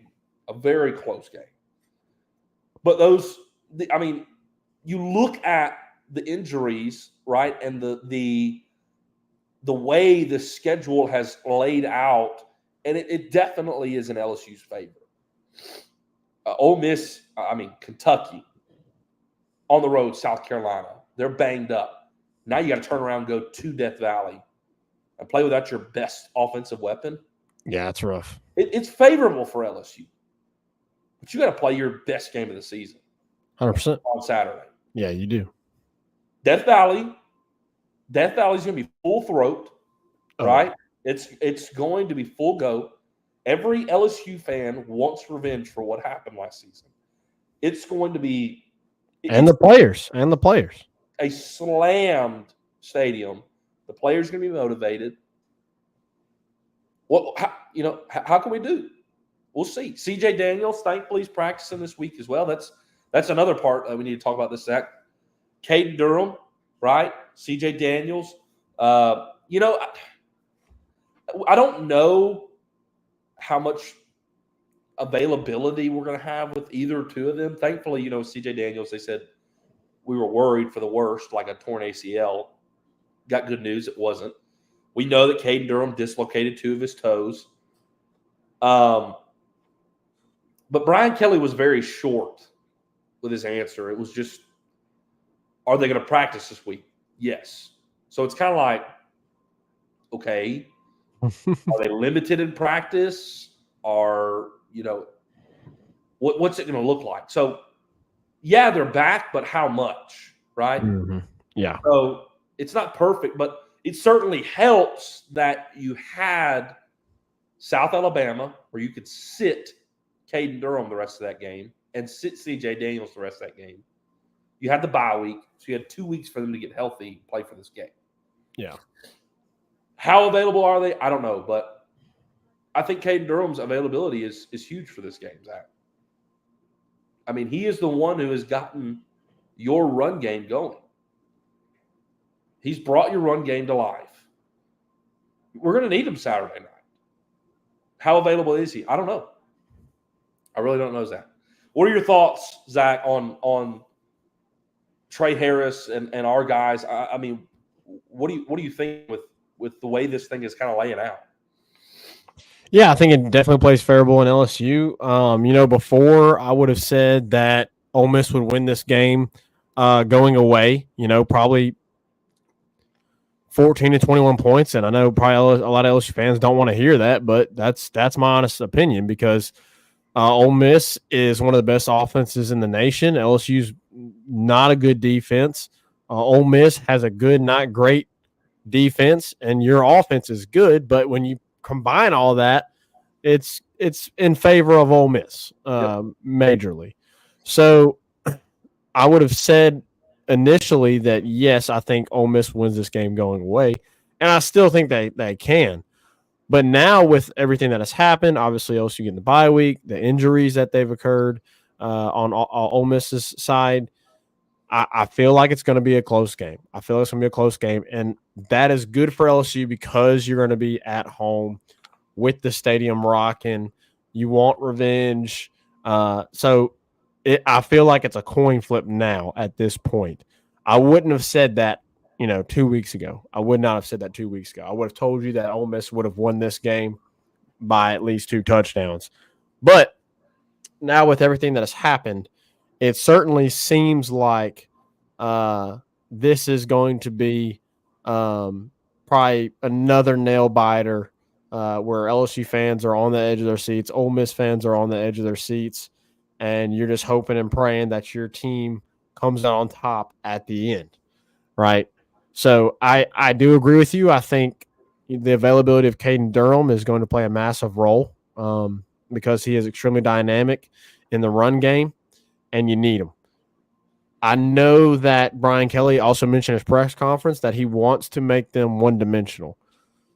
a very close game. But you look at the injuries, right, and the way the schedule has laid out, and it definitely is in LSU's favor. Ole Miss, Kentucky, on the road, South Carolina, they're banged up. Now you got to turn around and go to Death Valley and play without your best offensive weapon. Yeah, it's rough. It's favorable for LSU, but you got to play your best game of the season. 100% on Saturday. Yeah, you do. Death Valley's going to be full throat, right? It's going to be full go. Every LSU fan wants revenge for what happened last season. It's going to be the players. A slammed stadium. The players are going to be motivated. How can we do? We'll see. CJ Daniels, thankfully, is practicing this week as well. That's another part we need to talk about this, Zach. Caden Durham, right? CJ Daniels. I don't know how much availability we're going to have with either two of them. Thankfully, CJ Daniels, they said we were worried for the worst, like a torn ACL. Got good news, it wasn't. We know that Caden Durham dislocated 2 of his toes. But Brian Kelly was very short with his answer. It was just, are they going to practice this week? Yes. So it's kind of like, okay, are they limited in practice? What's it going to look like? So, yeah, they're back, but how much, right? Mm-hmm. Yeah. So it's not perfect, but it certainly helps that you had South Alabama where you could sit Caden Durham the rest of that game and sit CJ Daniels the rest of that game. You had the bye week, so you had 2 weeks for them to get healthy and play for this game. Yeah. How available are they? I don't know, but I think Caden Durham's availability is huge for this game, Zach. He is the one who has gotten your run game going. He's brought your run game to life. We're going to need him Saturday night. How available is he? I don't know. I really don't know, Zach. What are your thoughts, Zach, on Trey Harris and our guys? What do you think with the way this thing is kind of laying out? Yeah, I think it definitely plays favorable in LSU. Before I would have said that Ole Miss would win this game going away, probably 14 to 21 points. And I know probably a lot of LSU fans don't want to hear that, but that's my honest opinion because Ole Miss is one of the best offenses in the nation. LSU's not a good defense. Ole Miss has a good, not great defense, and your offense is good. But when you combine all that, it's in favor of Ole Miss majorly. So I would have said initially that, yes, I think Ole Miss wins this game going away, and I still think they can. But now with everything that has happened, obviously LSU getting the bye week, the injuries that they've occurred on Ole Miss's side, I feel like it's going to be a close game. And that is good for LSU because you're going to be at home with the stadium rocking. You want revenge. I feel like it's a coin flip now at this point. I wouldn't have said that 2 weeks ago. I would not have said that 2 weeks ago. I would have told you that Ole Miss would have won this game by at least 2 touchdowns. But now with everything that has happened, it certainly seems like this is going to be probably another nail biter where LSU fans are on the edge of their seats, Ole Miss fans are on the edge of their seats, and you're just hoping and praying that your team comes out on top at the end, right? So I do agree with you. I think the availability of Caden Durham is going to play a massive role because he is extremely dynamic in the run game, and you need him. I know that Brian Kelly also mentioned in his press conference that he wants to make them one-dimensional.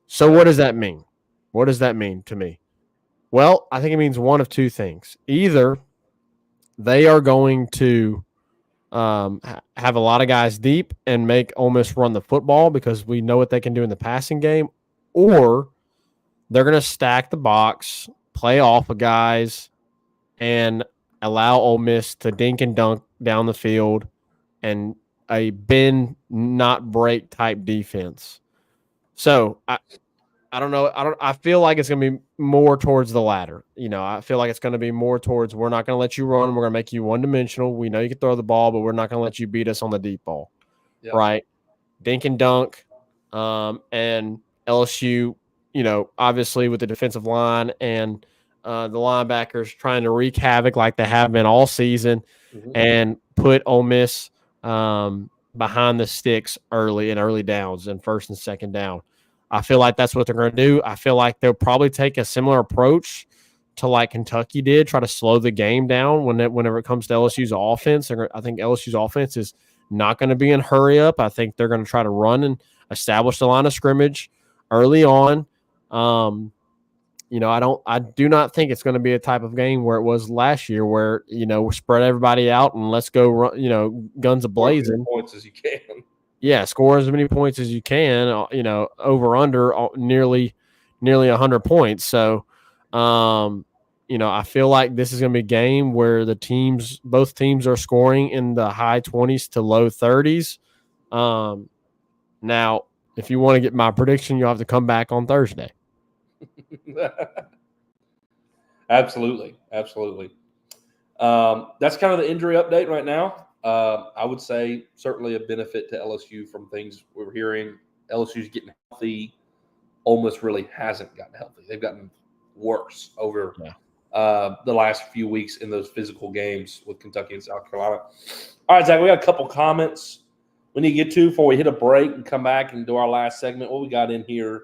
So what does that mean? What does that mean to me? Well, I think it means one of two things. Either they are going to have a lot of guys deep and make Ole Miss run the football because we know what they can do in the passing game, or they're going to stack the box, play off of guys, and allow Ole Miss to dink and dunk down the field and a bend not break type defense. So I don't know. I feel like it's going to be more towards the latter. I feel like it's going to be more towards we're not going to let you run. We're going to make you one-dimensional. We know you can throw the ball, but we're not going to let you beat us on the deep ball. Yep. Right? Dink and dunk. And LSU, obviously with the defensive line and the linebackers trying to wreak havoc like they have been all season and put Ole Miss behind the sticks early downs and first and second down. I feel like that's what they're going to do. I feel like they'll probably take a similar approach to like Kentucky did, try to slow the game down whenever it comes to LSU's offense. I think LSU's offense is not going to be in hurry up. I think they're going to try to run and establish the line of scrimmage early on. I do not think it's going to be a type of game where it was last year where, we spread everybody out and let's go run, guns a-blazing. Points as you can. Yeah, score as many points as you can, over under nearly 100 points. So, I feel like this is going to be a game where both teams are scoring in the high 20s to low 30s. Now, if you want to get my prediction, you'll have to come back on Thursday. Absolutely. That's kind of the injury update right now. I would say certainly a benefit to LSU from things we were hearing. LSU's getting healthy. Ole Miss really hasn't gotten healthy. They've gotten worse over the last few weeks in those physical games with Kentucky and South Carolina. All right, Zach, we got a couple comments we need to get to before we hit a break and come back and do our last segment. What we got in here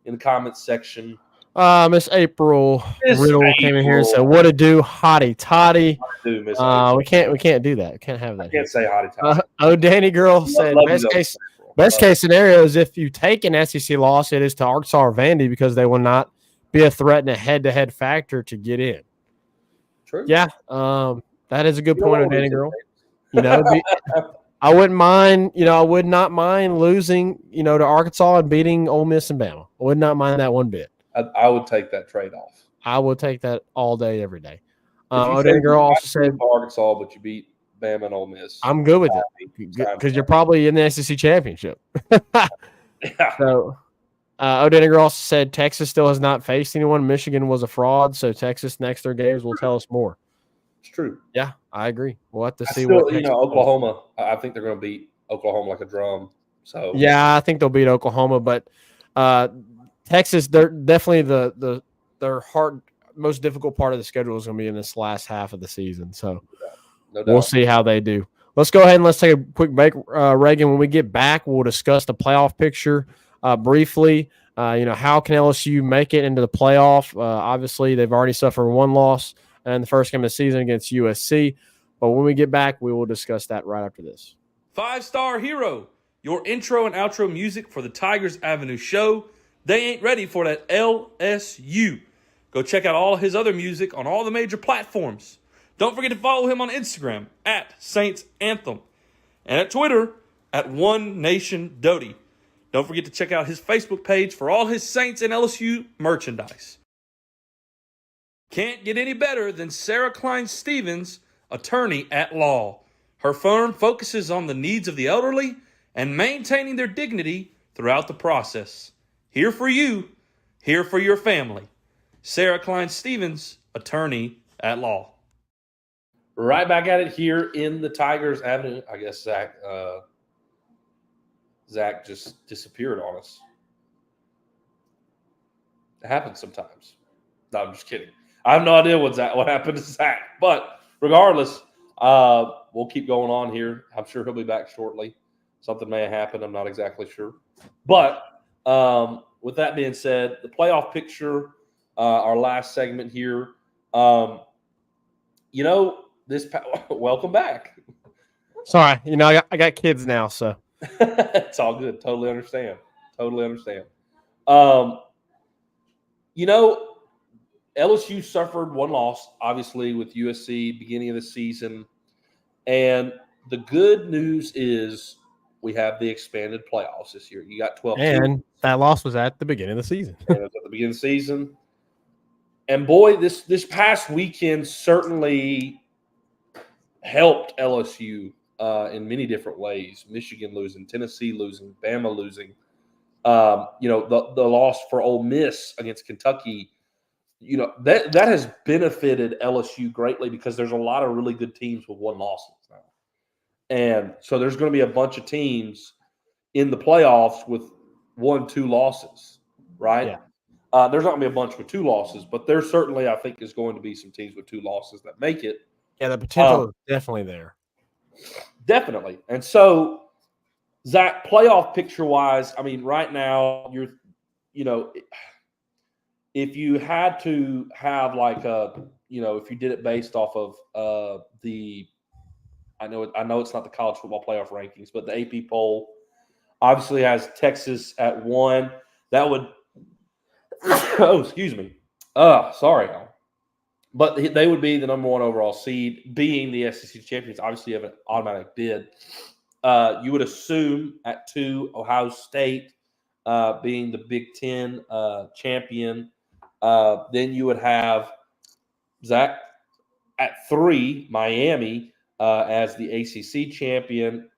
in the comments section? Miss April Riddle came in here and said, "What to do, hottie toddy?" We can't do that. We can't have that. I can't say hottie toddy. Danny Girl said, "Best case scenario is if you take an SEC loss, it is to Arkansas or Vandy because they will not be a threat in a head-to-head factor to get in." True. Yeah, that is a good point, Danny Girl. I wouldn't mind. I would not mind losing. To Arkansas and beating Ole Miss and Bama. I would not mind that one bit. I would take that trade-off. I would take that all day, every day. Danny Girl also said Arkansas, but you beat Bama and Ole Miss. I'm good with it because you're probably in the SEC championship. Yeah. So, Danny Girl also said Texas still has not faced anyone. Michigan was a fraud, so Texas next 3 games will tell us more. It's true. Yeah, I agree. We'll have to see what Oklahoma. I think they're going to beat Oklahoma like a drum. So yeah, I think they'll beat Oklahoma, but Texas, they're definitely their most difficult part of the schedule is going to be in this last half of the season. So we'll see how they do. Let's go ahead and let's take a quick break, Reagan. When we get back, we'll discuss the playoff picture briefly. How can LSU make it into the playoff? Obviously, they've already suffered 1 loss in the first game of the season against USC. But when we get back, we will discuss that right after this. 5-Star Hero, your intro and outro music for the Tigers Avenue show. They ain't ready for that LSU. Go check out all his other music on all the major platforms. Don't forget to follow him on Instagram at Saints Anthem and at Twitter at OneNationDoty. Don't forget to check out his Facebook page for all his Saints and LSU merchandise. Can't get any better than Sarah Klein Stevens, attorney at law. Her firm focuses on the needs of the elderly and maintaining their dignity throughout the process. Here for you, here for your family. Sarah Klein Stevens, attorney at law. Right back at it here in the Tigers Avenue. I guess Zach just disappeared on us. It happens sometimes. No, I'm just kidding. I have no idea what happened to Zach. But regardless, we'll keep going on here. I'm sure he'll be back shortly. Something may have happened. I'm not exactly sure. But with that being said, the playoff picture, our last segment here. Welcome back. Sorry, I got kids now, so It's all good. Totally understand. Totally understand. Um, LSU suffered one loss, obviously, with USC beginning of the season. And the good news is we have the expanded playoffs this year. You got 12 teams. And that loss was at the beginning of the season. And it was at the beginning of the season. And boy, this past weekend certainly helped LSU in many different ways. Michigan losing, Tennessee losing, Bama losing. The loss for Ole Miss against Kentucky. That has benefited LSU greatly because there's a lot of really good teams with one loss now. And so there's going to be a bunch of teams in the playoffs with 1-2 losses, right? Yeah. There's not going to be a bunch with 2 losses, but there certainly, I think, is going to be some teams with 2 losses that make it. Yeah, the potential is definitely there. Definitely. And so, Zach, playoff picture-wise, I mean, right now, if you had to have like if you did it based off of I know it's not the college football playoff rankings, but the AP poll obviously has Texas at 1. That would excuse me. Sorry. But they would be the number 1 overall seed, being the SEC champions. Obviously, you have an automatic bid. You would assume at 2, Ohio State being the Big Ten champion. Then you would have, Zach, at 3, Miami as the ACC champion,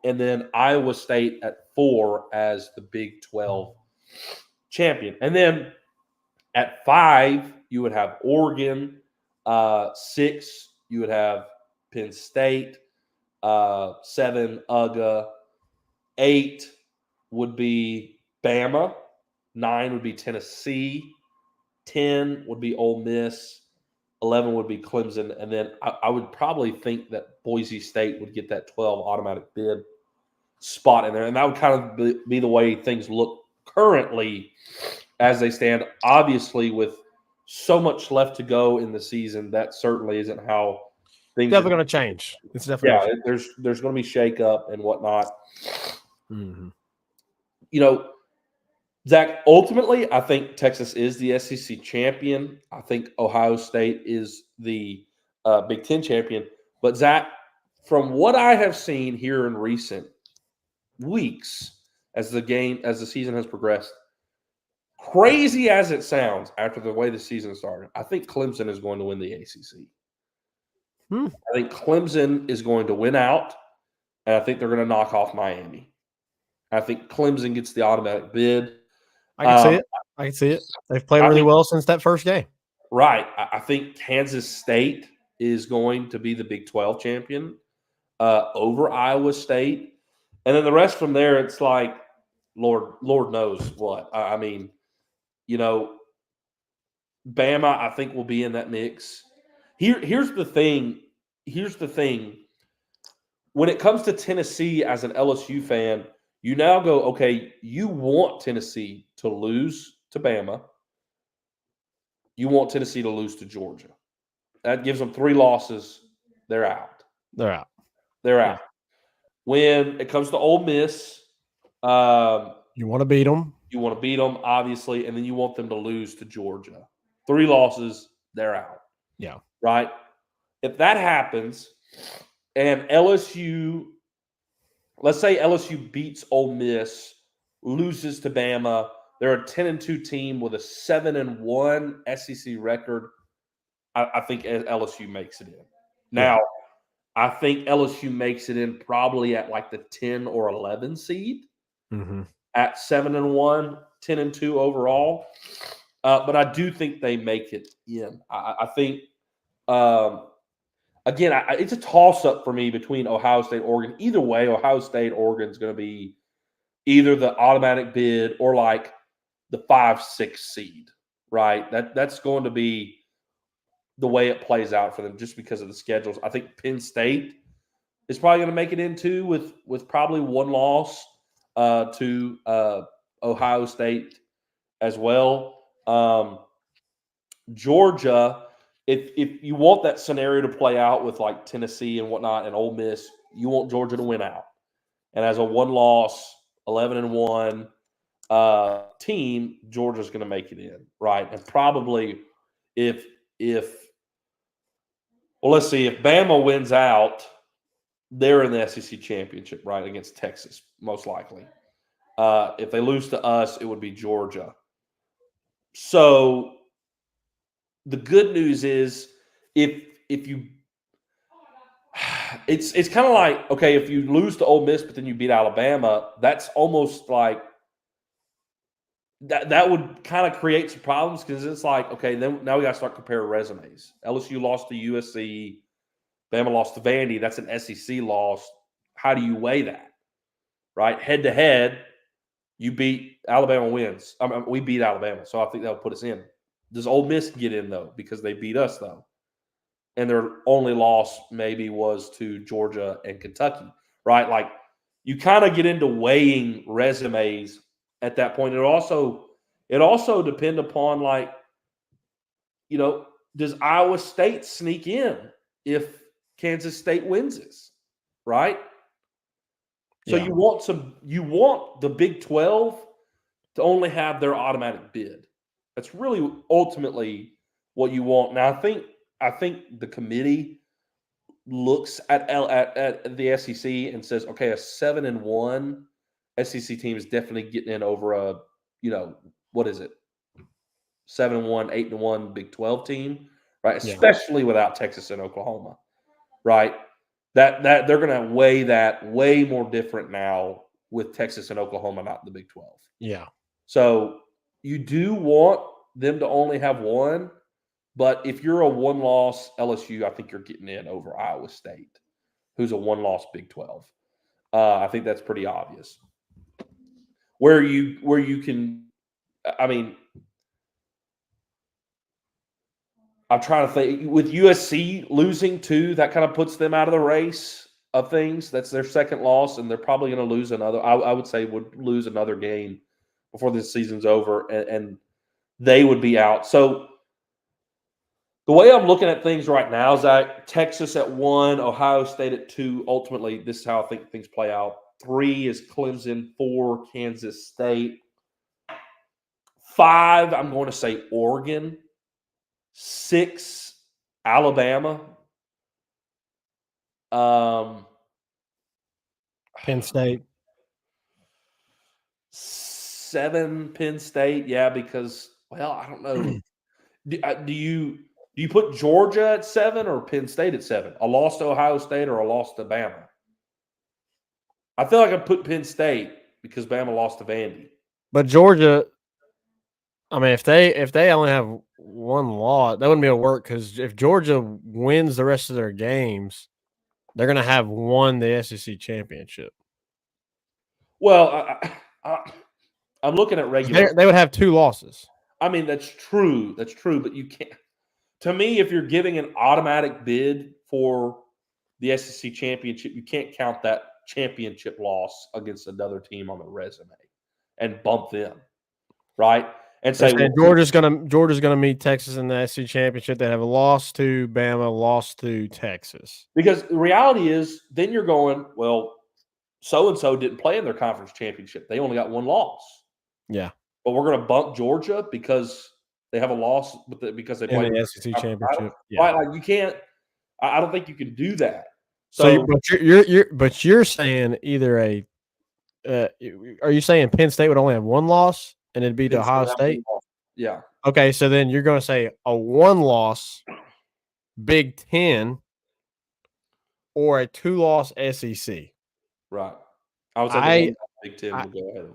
and then Iowa State at 4 as the Big 12 champion. And then at 5, you would have Oregon. 6, you would have Penn State. 7, UGA. 8 would be Bama. 9 would be Tennessee. 10 would be Ole Miss. 11 would be Clemson. And then I would probably think that Boise State would get that 12 automatic bid spot in there. And that would kind of be the way things look currently as they stand. Obviously, with so much left to go in the season, that certainly isn't how things definitely going to change. It's definitely there's going to be shakeup and whatnot. Mm-hmm. Zach, ultimately, I think Texas is the SEC champion. I think Ohio State is the Big Ten champion. But Zach, from what I have seen here in recent weeks, as the season has progressed, crazy as it sounds after the way the season started, I think Clemson is going to win the ACC. I think Clemson is going to win out, and I think they're going to knock off Miami. I think Clemson gets the automatic bid. I can see it. They've played really well since that first game. Right. I think Kansas State is going to be the Big 12 champion over Iowa State. And then the rest from there, it's like, Lord knows what. I mean, Bama, I think, will be in that mix. Here's the thing. When it comes to Tennessee as an LSU fan, you now go, okay, you want Tennessee to lose to Bama. You want Tennessee to lose to Georgia. That gives them 3 losses. They're out. Yeah. When it comes to Ole Miss, you want to beat them. Obviously, and then you want them to lose to Georgia. 3 losses, they're out. Yeah. Right? If that happens and LSU, let's say LSU beats Ole Miss, loses to Bama, they're a 10-2 team with a 7-1 SEC record. I think LSU makes it in. Now, I think LSU makes it in probably at like the 10 or 11 seed at 7-1, 10-2 overall. But I do think they make it in. I think, again, it's a toss-up for me between Ohio State, Oregon. Either way, Ohio State, Oregon is going to be either the automatic bid or like the 5-6 seed, right? That's going to be the way it plays out for them just because of the schedules. I think Penn State is probably going to make it in too with probably 1 loss to Ohio State as well. Georgia, if you want that scenario to play out with like Tennessee and whatnot and Ole Miss, you want Georgia to win out. And as a one-loss, 11-1 team, Georgia's going to make it in, right? And probably if let's see, if Bama wins out, they're in the SEC championship, right, against Texas, most likely. If they lose to us, it would be Georgia. So the good news is if you it's kind of like, okay, if you lose to Ole Miss but then you beat Alabama, that's almost like that would kind of create some problems because it's like, okay, then now we got to start comparing resumes. LSU lost to USC, Bama lost to Vandy. That's an SEC loss. How do you weigh that? Right? Head to head, you beat Alabama wins. We beat Alabama, so I think that would put us in. Does Ole Miss get in, though, because they beat us, though? And their only loss maybe was to Georgia and Kentucky, right? Like, you kind of get into weighing resumes at that point. It also depend upon, like, you know, does Iowa State sneak in if Kansas State wins this, right? So Yeah. you want the Big 12 to only have their automatic bid. That's really ultimately what you want. Now, I think the committee looks at the SEC and says, okay, a 7-1 SEC team is definitely getting in over a, you know, what is it? 7-1, 8-1 Big 12 team, right? Yeah. Especially without Texas and Oklahoma, right? That they're going to weigh that way more different now with Texas and Oklahoma not in the Big 12. Yeah. So you do want them to only have one, but if you're a one-loss LSU, I think you're getting in over Iowa State, who's a one-loss Big 12. I think that's pretty obvious. Where you can, I mean, I'm trying to think. With USC losing too, that kind of puts them out of the race of things. That's their second loss, and they're probably going to lose another. I would say would lose another game before this season's over, and they would be out. So the way I'm looking at things right now is that Texas at 1, Ohio State at 2. Ultimately, this is how I think things play out. 3 is Clemson, 4 Kansas State. 5, I'm going to say Oregon. 6, Alabama. Penn State. 7, Penn State. Yeah, because, well, I don't know. Do you put Georgia at 7 or Penn State at 7? A loss to Ohio State or a loss to Bama? I feel like I put Penn State because Bama lost to Vandy. But Georgia, I mean, if they only have one loss, that wouldn't be able to work because if Georgia wins the rest of their games, they're going to have won the SEC championship. Well, I'm looking at regular. They would have 2 losses. I mean, that's true. That's true, but you can't. To me, if you're giving an automatic bid for the SEC championship, you can't count that championship loss against another team on the resume and bump them, right? And say Georgia's gonna meet Texas in the SEC championship. They have a loss to Bama, loss to Texas. Because the reality is, then you're going, well, so and so didn't play in their conference championship. They only got 1 loss. Yeah, but we're going to bump Georgia because they have a loss because they played in the SEC championship. Yeah. Right? Like you can't. I don't think you can do that. So but you're saying either are you saying Penn State would only have 1 loss and it'd be to Ohio State? Yeah. Okay, so then you're going to say a 1-loss Big 10 or a 2-loss SEC. Right. I would say Big 10 would go ahead.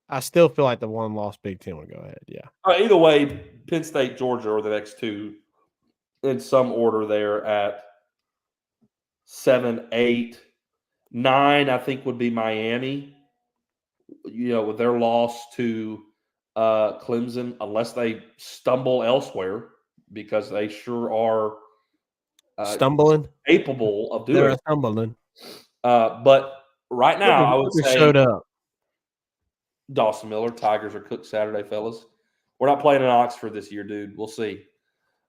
I still feel like the 1-loss Big 10 would go ahead. Yeah. Either way, Penn State, Georgia are the next 2 in some order there at 7, 8, 9. I think would be Miami. You know, with their loss to Clemson, unless they stumble elsewhere, because they sure are stumbling, capable of doing They're stumbling. But right now, I would say showed up. Dawson Miller, Tigers are cooked Saturday, fellas. We're not playing in Oxford this year, dude. We'll see.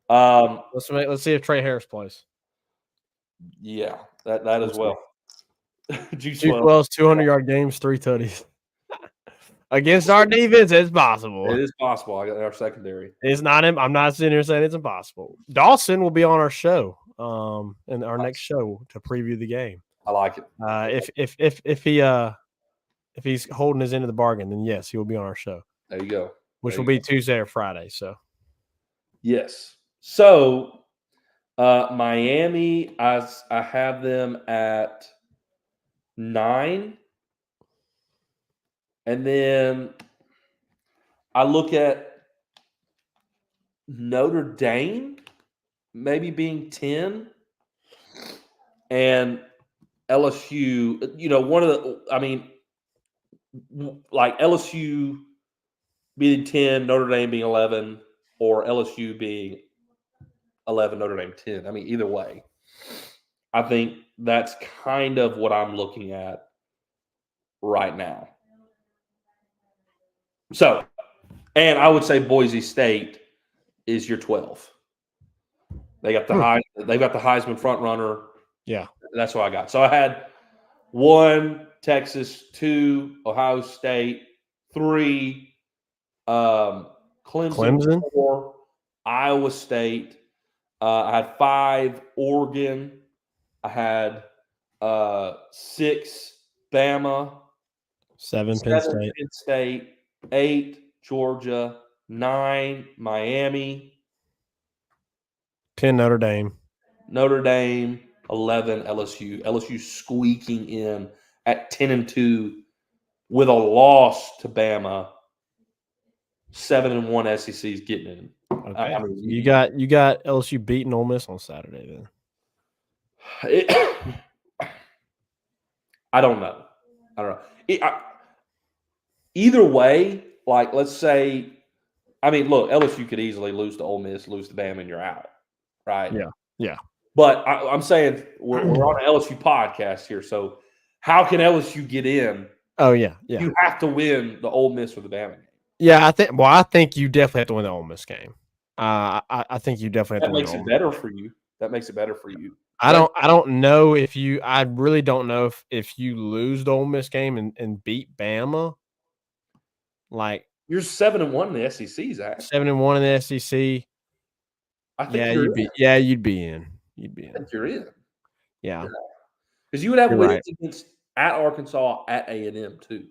Let's see if Trey Harris plays. Yeah, that as well. Juice Wells, 200-yard games, 3 tutties. Against our defense, it's possible. It is possible. I got our secondary. It's not. I'm not sitting here saying it's impossible. Dawson will be on our show, in our next show to preview the game. I like it. If he's holding his end of the bargain, then yes, he will be on our show. There you go. Which will be Tuesday or Friday. So yes. So Miami, I have them at 9. And then I look at Notre Dame maybe being 10 and LSU, like LSU being 10, Notre Dame being 11, or LSU being 11, Notre Dame 10. I mean, either way, I think that's kind of what I'm looking at right now. So, and I would say Boise State is your 12. They got they've got the Heisman front runner. Yeah, that's what I got. So I had 1 Texas, 2 Ohio State, 3 Clemson, 4 Iowa State. I had 5 Oregon. I had 6 Bama, 7 Penn State, 8 Georgia, 9 Miami, 10 Notre Dame, 11 LSU. LSU squeaking in at 10-2 with a loss to Bama. 7-1 SEC is getting in. Okay. You got LSU beating Ole Miss on Saturday then. I don't know. Either way, like let's say, I mean, look, LSU could easily lose to Ole Miss, lose to Bama, and you're out, right? Yeah. But I'm saying we're on an LSU podcast here, so how can LSU get in? Oh yeah. You have to win the Ole Miss or the Bama game. Yeah, I think you definitely have to win the Ole Miss game. I think you definitely have to win. That makes it better for you. That makes it better for you. I don't know if you. I really don't know if you lose the Ole Miss game and beat Bama. Like you're 7-1 in the SEC, Zach. 7-1 in the SEC. I think you'd be in. You'd be in. I think you're in. Yeah, because you would have wins against at Arkansas, at A&M too.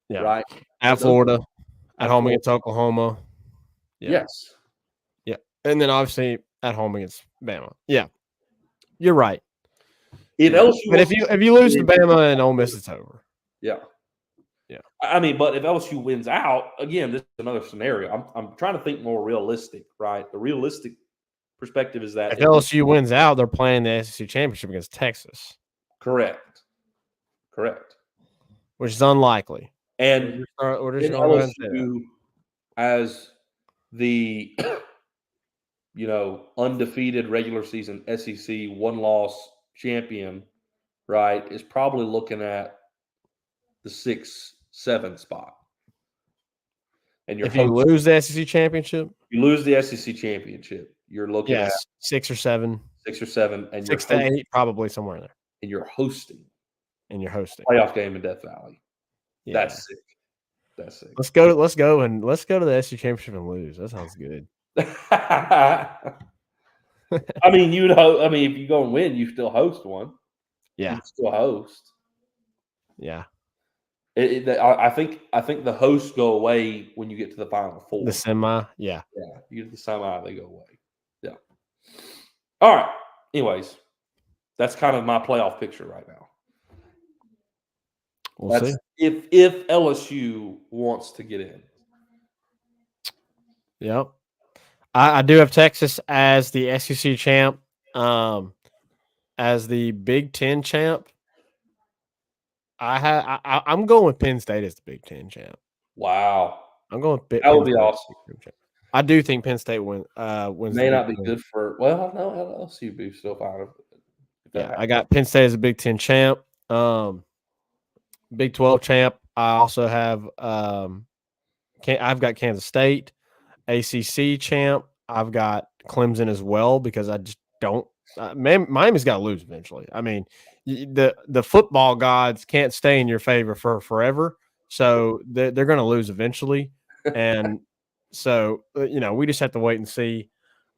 Yeah, right. At Florida, at home against Oklahoma. Yeah. Yes. Yeah, and then obviously at home against Bama. Yeah, you're right. But if you lose to Bama and Ole Miss, it's over. Yeah. I mean, but if LSU wins out, again, this is another scenario. I'm trying to think more realistic, right? The realistic perspective is that if LSU wins out, they're playing the SEC championship against Texas. Correct. Which is unlikely. And LSU as the undefeated regular season SEC 1-loss champion, right, is probably looking at the 6-7 spot. And if you lose the SEC championship, you're looking at 6 or 7, and 6 to 8, probably somewhere in there. And you're hosting playoff game in Death Valley. Yeah. That's sick. Let's go to the SEC championship and lose. That sounds good. I mean, if you go and win, you still host one. Yeah, you still host. Yeah. I think the hosts go away when you get to the Final Four. The semi, yeah. You get to the semi, they go away. Yeah. All right. Anyways, that's kind of my playoff picture right now. We'll see if LSU wants to get in. Yep. I do have Texas as the SEC champ, as the Big Ten champ. I'm going with Penn State as the Big Ten champ. Wow. I'm going with that would be awesome. I do think Penn State wins. May not be good for LSU be still fine. Yeah, I got Penn State as a Big Ten champ. Big 12 champ. I also have I've got Kansas State. ACC champ. I've got Clemson as well because don't. Miami's got to lose eventually. I mean, the football gods can't stay in your favor for forever, so they're going to lose eventually. And so we just have to wait and see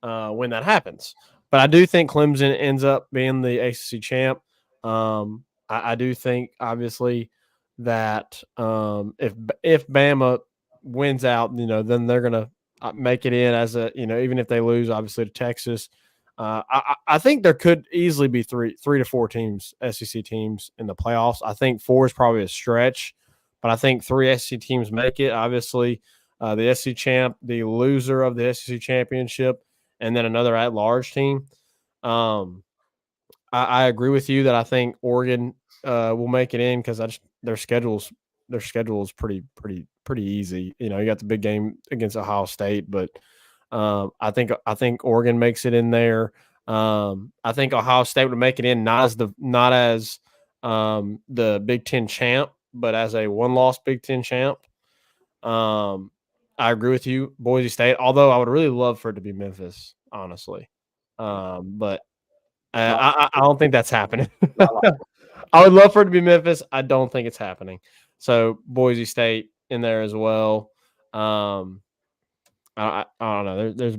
when that happens. But I do think Clemson ends up being the ACC champ. I do think obviously that if Bama wins out, then they're going to make it in as a even if they lose obviously to Texas. I think there could easily be three to four teams, SEC teams in the playoffs. I think 4 is probably a stretch, but I think 3 SEC teams make it. Obviously, the SEC champ, the loser of the SEC championship, and then another at-large team. I agree with you that I think Oregon will make it in because their schedule is pretty easy. You got the big game against Ohio State, but I think Oregon makes it in there. I think Ohio State would make it in not as the Big Ten champ, but as a one-loss Big Ten champ. I agree with you, Boise State. Although I would really love for it to be Memphis, honestly, but I don't think that's happening. I would love for it to be Memphis. I don't think it's happening. So Boise State in there as well. I don't know. There's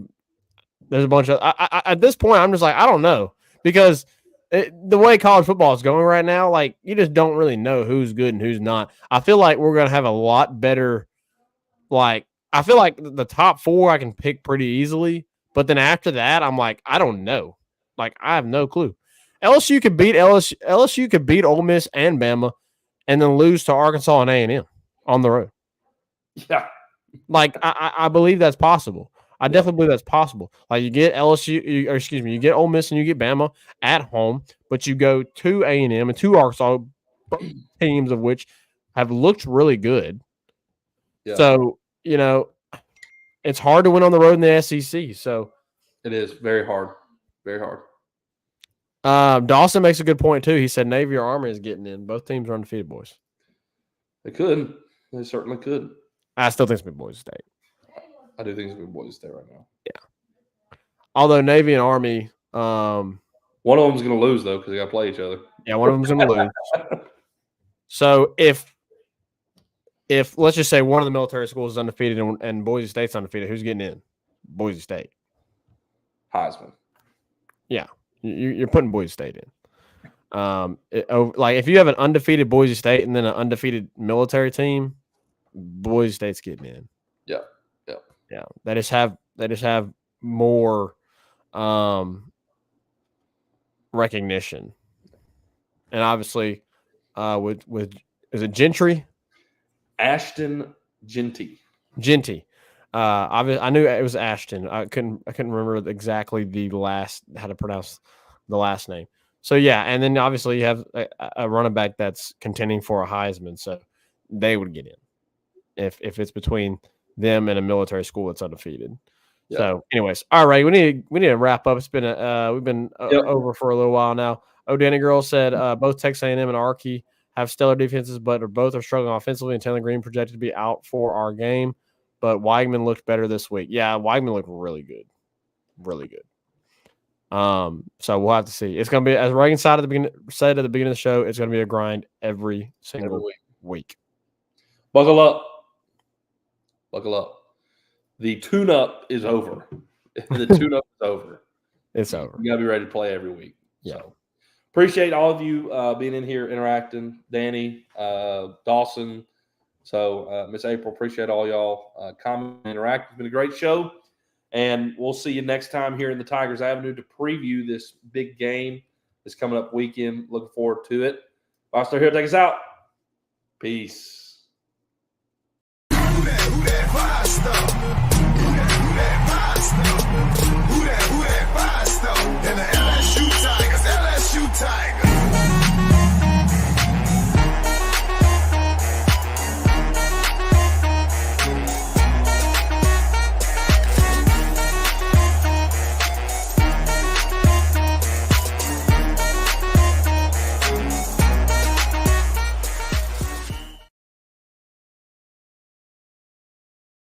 a bunch of at this point I'm just like I don't know because the way college football is going right now, like you just don't really know who's good and who's not. I feel like we're gonna have a lot better. Like I feel like the top 4 I can pick pretty easily, but then after that I'm like I don't know. Like I have no clue. LSU could beat LSU could beat Ole Miss and Bama, and then lose to Arkansas and A&M on the road. Yeah. Like I believe that's possible. I definitely believe that's possible. Like you get you get Ole Miss and you get Bama at home, but you go to A&M and to Arkansas, teams of which have looked really good. Yeah. So it's hard to win on the road in the SEC. So it is very hard, very hard. Dawson makes a good point too. He said Navy or Army is getting in. Both teams are undefeated, boys. They could. They certainly could. I still think it's been Boise State. I do think it's been Boise State right now. Yeah. Although Navy and Army, one of them's going to lose though because they got to play each other. Yeah, one of them's going to lose. So if let's just say one of the military schools is undefeated and Boise State's undefeated, who's getting in? Boise State. Heisman. Yeah, you're putting Boise State in. Like if you have an undefeated Boise State and then an undefeated military team, Boise State's getting in. Yeah. They just have more recognition, and obviously, with is it Gentry? Ashton Genty. I knew it was Ashton. I couldn't remember exactly how to pronounce the last name. So yeah, and then obviously you have a running back that's contending for a Heisman, so they would get in if it's between them and a military school that's undefeated. Yeah. So, anyways, all right, we need to wrap up. It's been we've been over for a little while now. Danny Girl said both Texas A&M and Arky have stellar defenses, but both are struggling offensively. And Taylor Green projected to be out for our game, but Weigman looked better this week. Yeah, Weigman looked really good. So we'll have to see. It's going to be, as Reagan said at the beginning of the show, it's going to be a grind every single week. Buckle up. The tune-up is over. It's over. It's over. You got to be ready to play every week. Yeah. So, appreciate all of you being in here interacting. Danny, Dawson. So, Miss April, appreciate all y'all comment and interact. It's been a great show. And we'll see you next time here in the Tigers Avenue to preview this big game that's coming up weekend. Looking forward to it. Boston here, take us out. Peace.